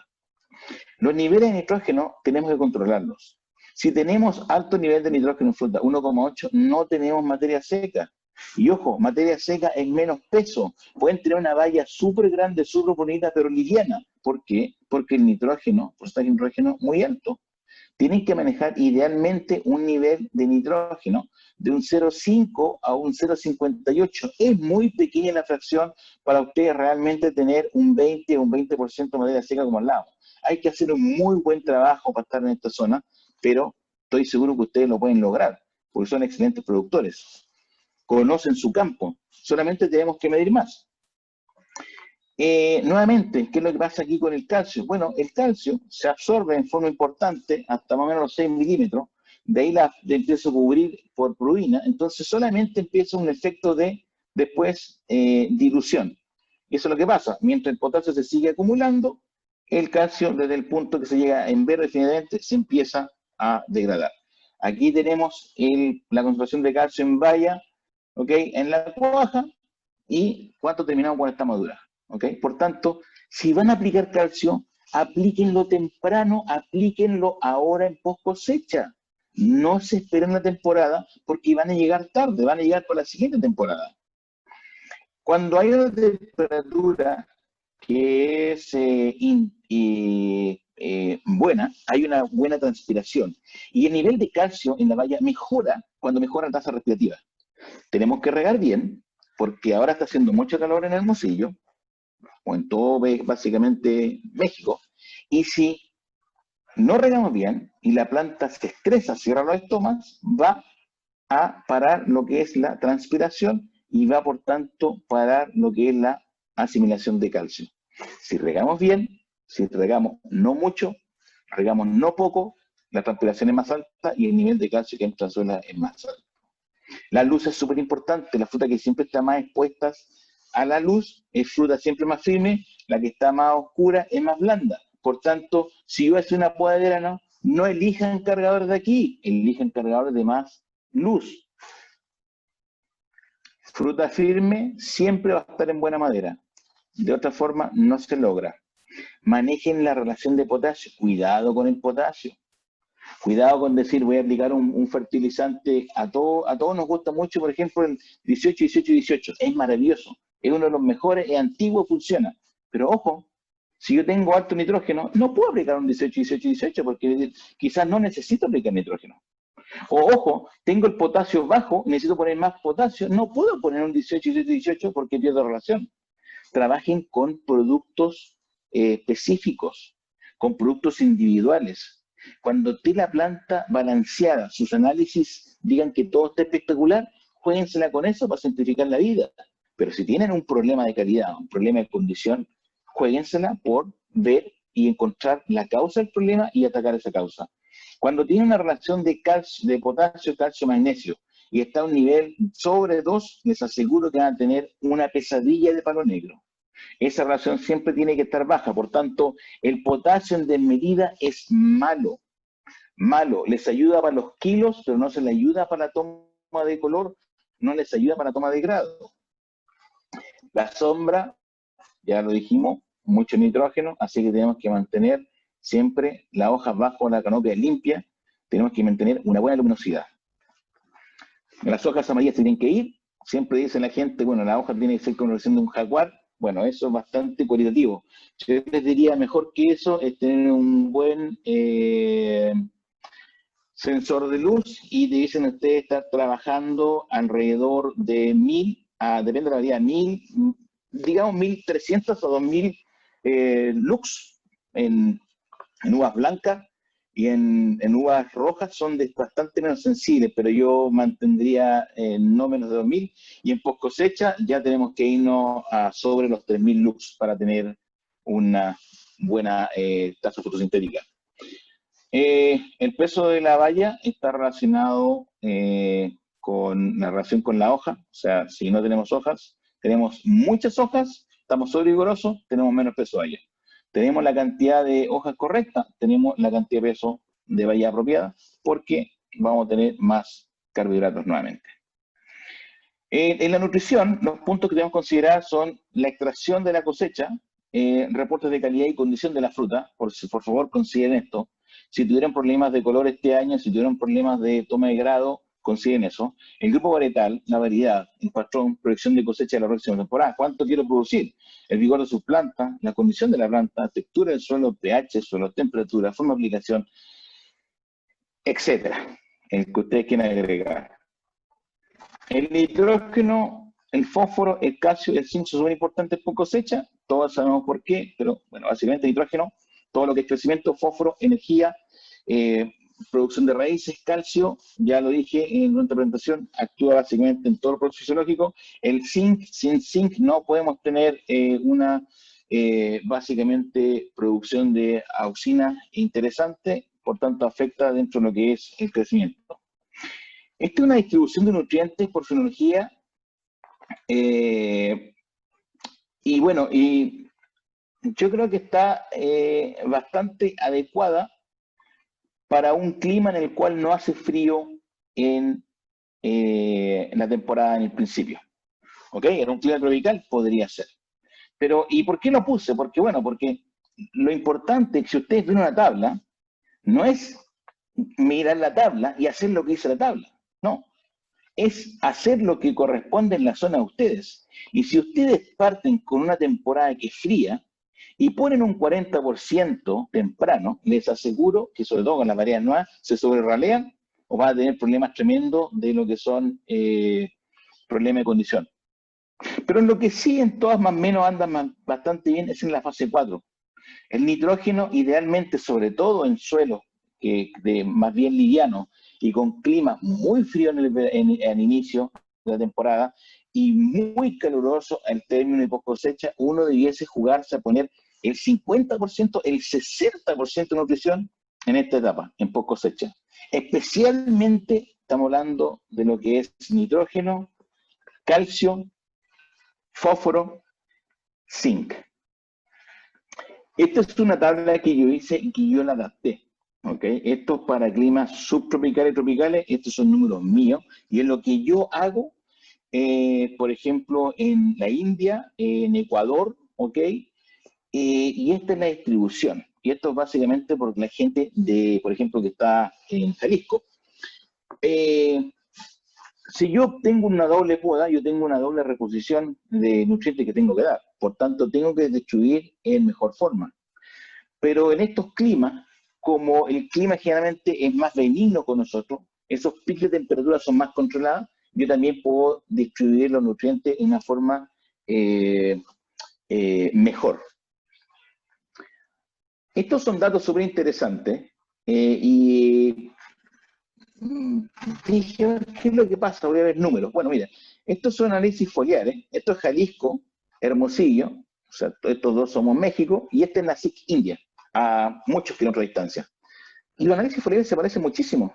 Los niveles de nitrógeno tenemos que controlarlos. Si tenemos alto nivel de nitrógeno en fruta, 1,8, no tenemos materia seca. Y ojo, materia seca es menos peso. Pueden tener una valla súper grande, súper bonita, pero liviana. ¿Por qué? Porque el nitrógeno, porcentaje de nitrógeno, muy alto. Tienen que manejar idealmente un nivel de nitrógeno de un 0,5 a un 0,58. Es muy pequeña la fracción para ustedes realmente tener un 20 o un 20% de materia seca como al lado. Hay que hacer un muy buen trabajo para estar en esta zona, pero estoy seguro que ustedes lo pueden lograr, porque son excelentes productores. Conocen su campo, solamente tenemos que medir más. Nuevamente, ¿qué es lo que pasa aquí con el calcio? Bueno, el calcio se absorbe en forma importante hasta más o menos los 6 milímetros, de ahí empieza a cubrir por pruina, entonces solamente empieza un efecto de después dilución. Y eso es lo que pasa, mientras el potasio se sigue acumulando, el calcio desde el punto que se llega en verde definitivamente se empieza a degradar. Aquí tenemos la concentración de calcio en valla, ¿ok? En la cuaja, y cuánto terminamos cuando está madura. ¿Okay? Por tanto, si van a aplicar calcio, Aplíquenlo temprano, aplíquenlo ahora en post cosecha. No se esperen la temporada porque van a llegar tarde, van a llegar por la siguiente temporada. Cuando hay una temperatura que es buena, hay una buena transpiración. Y el nivel de calcio en la valla mejora cuando mejora la tasa respirativa. Tenemos que regar bien, porque ahora está haciendo mucho calor en Hermosillo, o en todo básicamente México, y si no regamos bien y la planta se estresa, cierra los estomas, va a parar lo que es la transpiración y va por tanto parar lo que es la asimilación de calcio. Si regamos bien, si regamos no mucho, regamos no poco, la transpiración es más alta y el nivel de calcio que entra en la zona es más alto. La luz es súper importante, la fruta que siempre está más expuesta a la luz es fruta siempre más firme, la que está más oscura es más blanda. Por tanto, si yo hago una poda de grano, no elijan cargadores de aquí, elijan cargadores de más luz. Fruta firme siempre va a estar en buena madera. De otra forma, no se logra. Manejen la relación de potasio. Cuidado con el potasio. Cuidado con decir, voy a aplicar un fertilizante. A todos nos gusta mucho, por ejemplo, el 18, 18, 18. Es maravilloso. Es uno de los mejores, es antiguo, funciona. Pero ojo, si yo tengo alto nitrógeno, no puedo aplicar un 18, 18, 18 porque quizás no necesito aplicar nitrógeno. O ojo, tengo el potasio bajo, necesito poner más potasio, no puedo poner un 18, 18, 18 porque pierdo relación. Trabajen con productos específicos, con productos individuales. Cuando esté la planta balanceada, sus análisis digan que todo está espectacular, jueguensela con eso para simplificar la vida. Pero si tienen un problema de calidad, un problema de condición, jueguensela por ver y encontrar la causa del problema y atacar esa causa. Cuando tiene una relación de potasio, calcio, magnesio y está a un nivel sobre 2, les aseguro que van a tener una pesadilla de palo negro. Esa relación siempre tiene que estar baja, por tanto, el potasio en desmedida es malo. Malo, les ayuda para los kilos, pero no se les ayuda para la toma de color, no les ayuda para la toma de grado. La sombra, ya lo dijimos, mucho nitrógeno, así que tenemos que mantener siempre las hojas bajo la canopia limpia, tenemos que mantener una buena luminosidad. Las hojas amarillas tienen que ir, siempre dice la gente, bueno, la hoja tiene que ser como versión de un jaguar, bueno, eso es bastante cualitativo. Yo les diría mejor que eso es tener un buen sensor de luz y te dicen ustedes estar trabajando alrededor de 1000, depende de la variedad, 1000, digamos 1300 o 2000 lux en uvas blancas y en uvas rojas son bastante menos sensibles, pero yo mantendría no menos de 2000 y en post cosecha ya tenemos que irnos a sobre los 3000 lux para tener una buena tasa fotosintética. El peso de la valla está relacionado con la relación con la hoja, o sea, si no tenemos hojas, tenemos muchas hojas, estamos sobre vigorosos, tenemos menos peso de valla. Tenemos la cantidad de hojas correcta, tenemos la cantidad de peso de valla apropiada, porque vamos a tener más carbohidratos nuevamente. En la nutrición, los puntos que debemos considerar son la extracción de la cosecha, reportes de calidad y condición de la fruta, por favor consideren esto. Si tuvieran problemas de color este año, si tuvieran problemas de toma de grado, consideren eso. El grupo varietal, la variedad, el patrón, proyección de cosecha de la próxima temporada, cuánto quiero producir, el vigor de sus plantas, la condición de la planta, textura del suelo, pH, suelo, temperatura, forma de aplicación, etcétera. El que ustedes quieran agregar. El nitrógeno, el fósforo, el calcio y el zinc son muy importantes por cosecha, todos sabemos por qué, pero bueno, básicamente nitrógeno, todo lo que es crecimiento, fósforo, energía, producción de raíces, calcio, ya lo dije en nuestra presentación, actúa básicamente en todo el proceso fisiológico. El zinc, sin zinc no podemos tener básicamente producción de auxina interesante, por tanto afecta dentro de lo que es el crecimiento. Esta es una distribución de nutrientes por fenología y bueno, y yo creo que está bastante adecuada para un clima en el cual no hace frío en la temporada en el principio. ¿Ok? En un clima tropical podría ser. Pero, ¿y por qué lo puse? Porque, bueno, porque lo importante es que si ustedes ven una tabla, no es mirar la tabla y hacer lo que dice la tabla, no, es hacer lo que corresponde en la zona de ustedes. Y si ustedes parten con una temporada que es fría y ponen un 40% temprano, les aseguro que sobre todo con las variedades nuevas se sobrerralean o van a tener problemas tremendos de lo que son problemas de condición. Pero en lo que sí en todas más o menos andan bastante bien es en la fase 4. El nitrógeno idealmente, sobre todo en suelos más bien livianos y con clima muy frío en inicio de la temporada y muy caluroso al término y post cosecha, uno debiese jugarse a poner el 50%, el 60% de nutrición en esta etapa, en post cosecha. Especialmente estamos hablando de lo que es nitrógeno, calcio, fósforo, zinc. Esta es una tabla que yo hice y que yo la adapté. ¿Okay? Esto es para climas subtropicales y tropicales. Estos son números míos. Y es lo que yo hago, por ejemplo, en la India, en Ecuador, ¿ok? Y esta es la distribución. Y esto es básicamente porque la gente, por ejemplo, que está en Jalisco, si yo tengo una doble poda, yo tengo una doble reposición de nutrientes que tengo que dar. Por tanto, tengo que distribuir en mejor forma. Pero en estos climas, como el clima generalmente es más benigno con nosotros, esos picos de temperatura son más controlados, yo también puedo distribuir los nutrientes en una forma mejor. Estos son datos súper interesantes y dije, ¿qué es lo que pasa? Voy a ver números. Bueno, mira, estos son análisis foliares. Esto es Jalisco, Hermosillo, o sea, estos dos somos México, y este es Nashik, India, a muchos kilómetros de distancia. Y los análisis foliares se parecen muchísimo.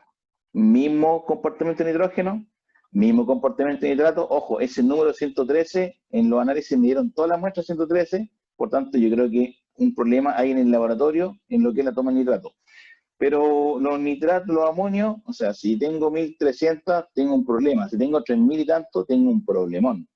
Mismo comportamiento de nitrógeno, mismo comportamiento de nitrato. Ojo, ese número 113, en los análisis me dieron todas las muestras 113, por tanto yo creo que un problema hay en el laboratorio en lo que es la toma de nitrato. Pero los nitratos, los amonios, o sea, si tengo 1300, tengo un problema. Si tengo 3000 y tanto, tengo un problemón.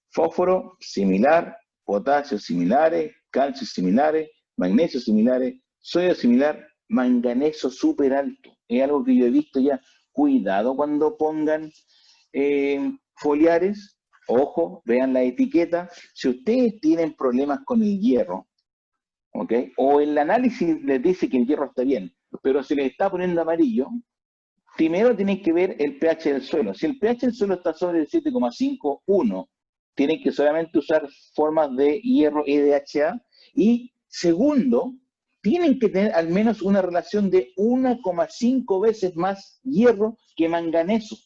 Fósforo, similar. Potasio, similares. Calcio, similares. Magnesio, similares. Sodio, similar. Manganeso, súper alto. Es algo que yo he visto ya. Cuidado cuando pongan foliares. Ojo, vean la etiqueta. Si ustedes tienen problemas con el hierro, ¿ok? O el análisis les dice que el hierro está bien, pero si les está poniendo amarillo, primero tienen que ver el pH del suelo. Si el pH del suelo está sobre el 7,51, tienen que solamente usar formas de hierro EDHA. Y segundo, tienen que tener al menos una relación de 1,5 veces más hierro que manganeso.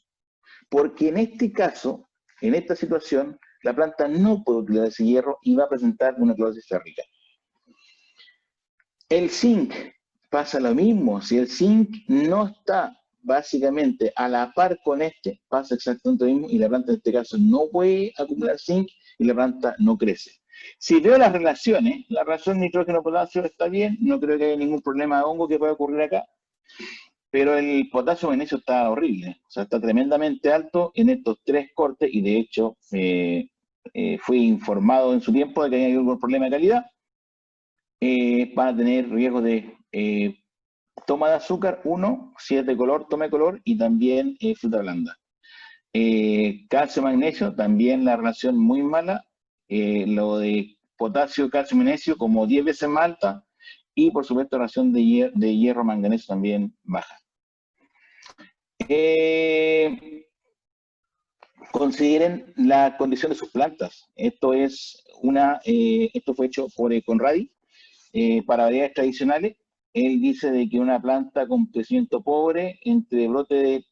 Porque en este caso, en esta situación, la planta no puede utilizar ese hierro y va a presentar una clorosis férrica. El zinc pasa lo mismo. Si el zinc no está básicamente a la par con este, pasa exactamente lo mismo y la planta en este caso no puede acumular zinc y la planta no crece. Si veo las relaciones, la relación nitrógeno-potasio está bien, no creo que haya ningún problema de hongo que pueda ocurrir acá, pero el potasio-magnesio está horrible, o sea, está tremendamente alto en estos tres cortes y de hecho fui informado en su tiempo de que había algún problema de calidad. Van a tener riesgo de toma de azúcar, 1, si es de color, toma de color, y también fruta blanda. Calcio, magnesio, también la relación muy mala, lo de potasio, calcio, magnesio como 10 veces más alta, y por supuesto la relación de hierro, manganeso también baja. Consideren la condición de sus plantas. Esto fue hecho por Conradi, para variedades tradicionales. Él dice de que una planta con crecimiento pobre, entre brote de...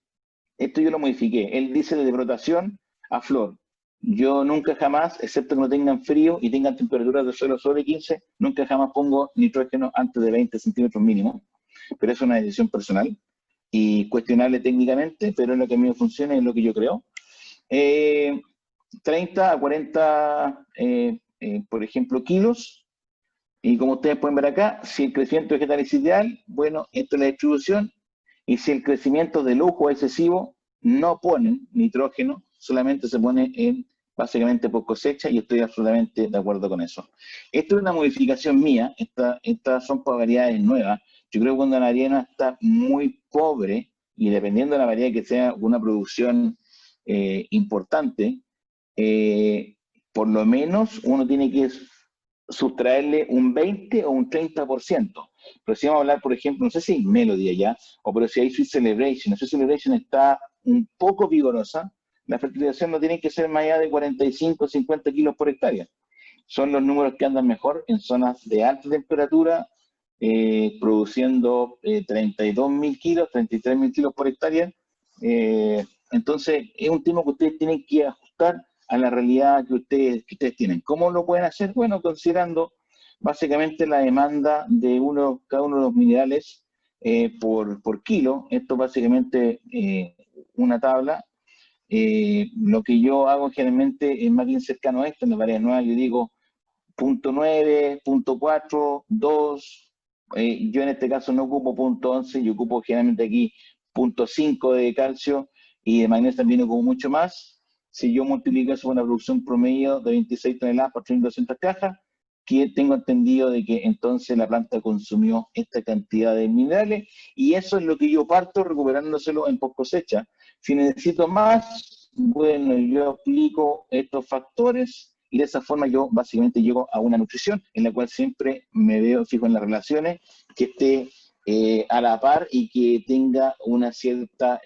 Esto yo lo modifiqué. Él dice de brotación a flor. Yo nunca jamás, excepto que no tengan frío y tengan temperaturas de suelo sobre 15, nunca jamás pongo nitrógeno antes de 20 centímetros mínimo. Pero es una decisión personal y cuestionable técnicamente, pero es lo que a mí me funciona y es lo que yo creo. 30 a 40, por ejemplo, kilos. Y como ustedes pueden ver acá, si el crecimiento vegetal es ideal, bueno, esto es la distribución. Y si el crecimiento de lujo es excesivo, no ponen nitrógeno, solamente se pone en básicamente por cosecha, y estoy absolutamente de acuerdo con eso. Esto es una modificación mía, estas son para variedades nuevas. Yo creo que cuando la variedad está muy pobre, y dependiendo de la variedad que sea una producción importante, por lo menos uno tiene que sustraerle un 20 o un 30%. Pero si vamos a hablar, por ejemplo, no sé si hay Melody allá, o pero si hay Sweet Celebration, Sweet Celebration está un poco vigorosa, la fertilización no tiene que ser más allá de 45 o 50 kilos por hectárea. Son los números que andan mejor en zonas de alta temperatura, produciendo 32.000 kilos, 33.000 kilos por hectárea. Entonces, es un tema que ustedes tienen que ajustar a la realidad que ustedes tienen. ¿Cómo lo pueden hacer? Bueno, considerando básicamente la demanda de cada uno de los minerales por kilo. Esto básicamente una tabla. Lo que yo hago generalmente es más bien cercano a esto, en las variedades nuevas yo digo 0.9, 0.4, 2. Yo en este caso no ocupo 0.11, yo ocupo generalmente aquí 0.5 de calcio, y de magnesio también ocupo mucho más. Si yo multiplico eso por una producción promedio de 26 toneladas por 3.200 cajas, que tengo entendido de que entonces la planta consumió esta cantidad de minerales, y eso es lo que yo parto recuperándoselo en post cosecha. Si necesito más, bueno, yo aplico estos factores, y de esa forma yo básicamente llego a una nutrición en la cual siempre me veo fijo en las relaciones, que esté a la par y que tenga una cierta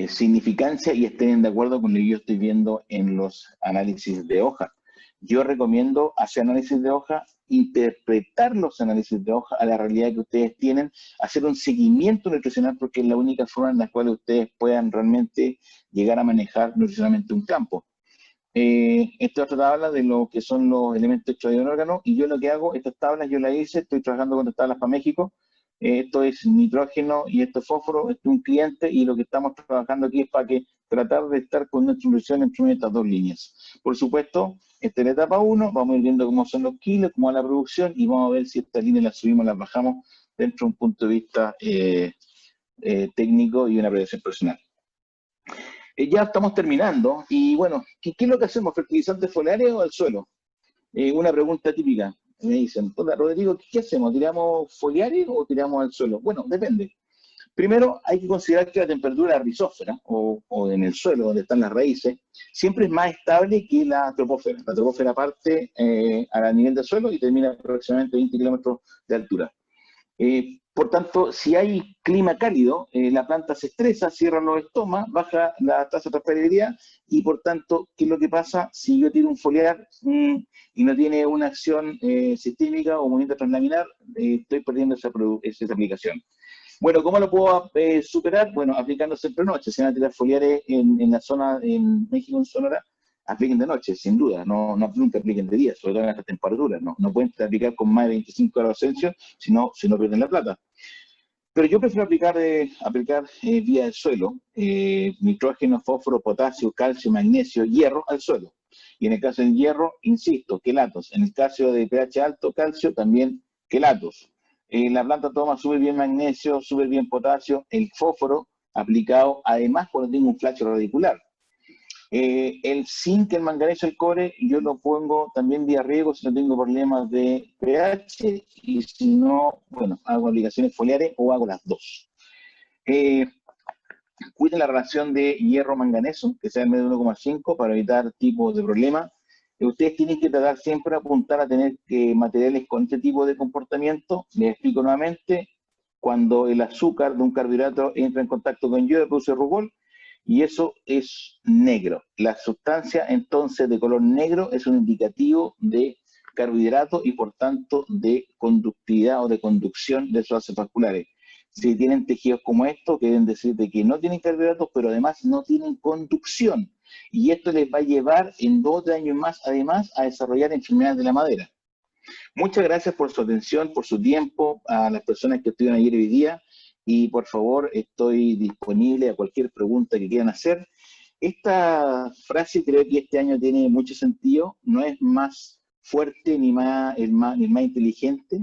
significancia y estén de acuerdo con lo que yo estoy viendo en los análisis de hoja. Yo recomiendo hacer análisis de hoja, interpretar los análisis de hoja a la realidad que ustedes tienen, hacer un seguimiento nutricional, porque es la única forma en la cual ustedes puedan realmente llegar a manejar nutricionalmente un campo. Esta otra tabla de lo que son los elementos extraídos en órgano, y yo lo que hago, estas tablas yo las hice, estoy trabajando con estas tablas para México. Esto es nitrógeno y esto es fósforo, esto es un cliente, y lo que estamos trabajando aquí es para que tratar de estar con nuestra nutrición entre estas dos líneas. Por supuesto, esta es la etapa 1, vamos a ir viendo cómo son los kilos, cómo es la producción, y vamos a ver si esta línea la subimos o la bajamos dentro de un punto de vista técnico y una predicción personal. Ya estamos terminando, y bueno, ¿qué es lo que hacemos? ¿Fertilizantes foliares o al suelo? Una pregunta típica. Me dicen, Rodrigo, ¿qué hacemos? ¿Tiramos foliares o tiramos al suelo? Bueno, depende. Primero, hay que considerar que la temperatura de la rizósfera, o en el suelo, donde están las raíces, siempre es más estable que la tropósfera. La tropósfera parte a nivel del suelo y termina aproximadamente 20 kilómetros de altura. Por tanto, si hay clima cálido, la planta se estresa, cierra los estomas, baja la tasa de transferabilidad, y por tanto, ¿qué es lo que pasa? Si yo tiro un foliar y no tiene una acción sistémica o movimiento translaminar, estoy perdiendo esa aplicación. Bueno, ¿cómo lo puedo superar? Bueno, aplicando siempre noche. Si van a tirar foliares en la zona, en México, en Sonora, apliquen de noche, sin duda. Nunca apliquen de día, sobre todo en estas temperaturas. No pueden aplicar con más de 25 grados Celsius, si no pierden la plata. Pero yo prefiero aplicar vía del suelo, nitrógeno, fósforo, potasio, calcio, magnesio, hierro al suelo. Y en el caso del hierro, insisto, quelatos. En el caso de pH alto, calcio, también quelatos. La planta toma súper bien magnesio, súper bien potasio, el fósforo aplicado, además cuando tengo un flash radicular. El zinc, el manganeso, el cobre, yo lo pongo también vía riego si no tengo problemas de pH, y si no, bueno, hago aplicaciones foliares o hago las dos. Cuiden la relación de hierro-manganeso, que sea en medio de 1,5 para evitar tipos de problemas. Ustedes tienen que tratar siempre de apuntar a tener materiales con este tipo de comportamiento. Les explico nuevamente: cuando el azúcar de un carbohidrato entra en contacto con yodo, produce rubor, y eso es negro. La sustancia entonces de color negro es un indicativo de carbohidrato y por tanto de conductividad o de conducción de sus vasos vasculares. Si tienen tejidos como estos, quieren decir de que no tienen carbohidratos, pero además no tienen conducción. Y esto les va a llevar en 2 o 3 años más, además, a desarrollar enfermedades de la madera. Muchas gracias por su atención, por su tiempo, a las personas que estuvieron ayer y hoy día. Y por favor, estoy disponible a cualquier pregunta que quieran hacer. Esta frase creo que este año tiene mucho sentido. No es más fuerte ni más inteligente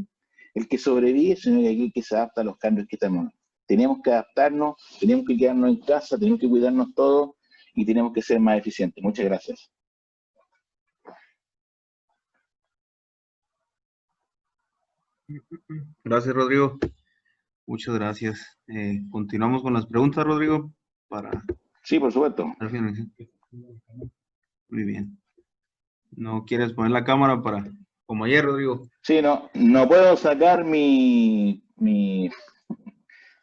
el que sobrevive, sino que aquel que se adapta a los cambios que tenemos. Tenemos que adaptarnos, tenemos que quedarnos en casa, tenemos que cuidarnos todos, y tenemos que ser más eficientes. Muchas gracias. Gracias, Rodrigo. Muchas gracias. Continuamos con las preguntas, Rodrigo, para... Sí, por supuesto. Muy bien. ¿No quieres poner la cámara para, como ayer, Rodrigo? Sí, no puedo sacar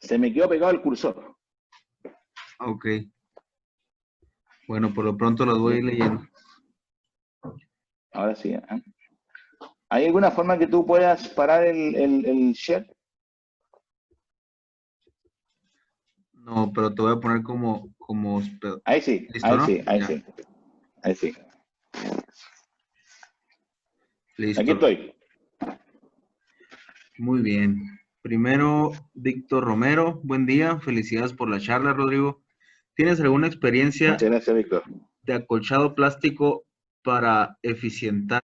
se me quedó pegado el cursor. Ok. Bueno, por lo pronto las voy leyendo. Ahora sí. ¿Hay alguna forma que tú puedas parar el share? No, pero te voy a poner como Ahí sí, listo, ahí ¿no? sí, ahí Ya. sí. Ahí sí. Listo. Aquí estoy. Muy bien. Primero, Víctor Romero. Buen día. Felicidades por la charla, Rodrigo. ¿Tienes alguna experiencia Muchas gracias, Víctor. de acolchado plástico para eficientar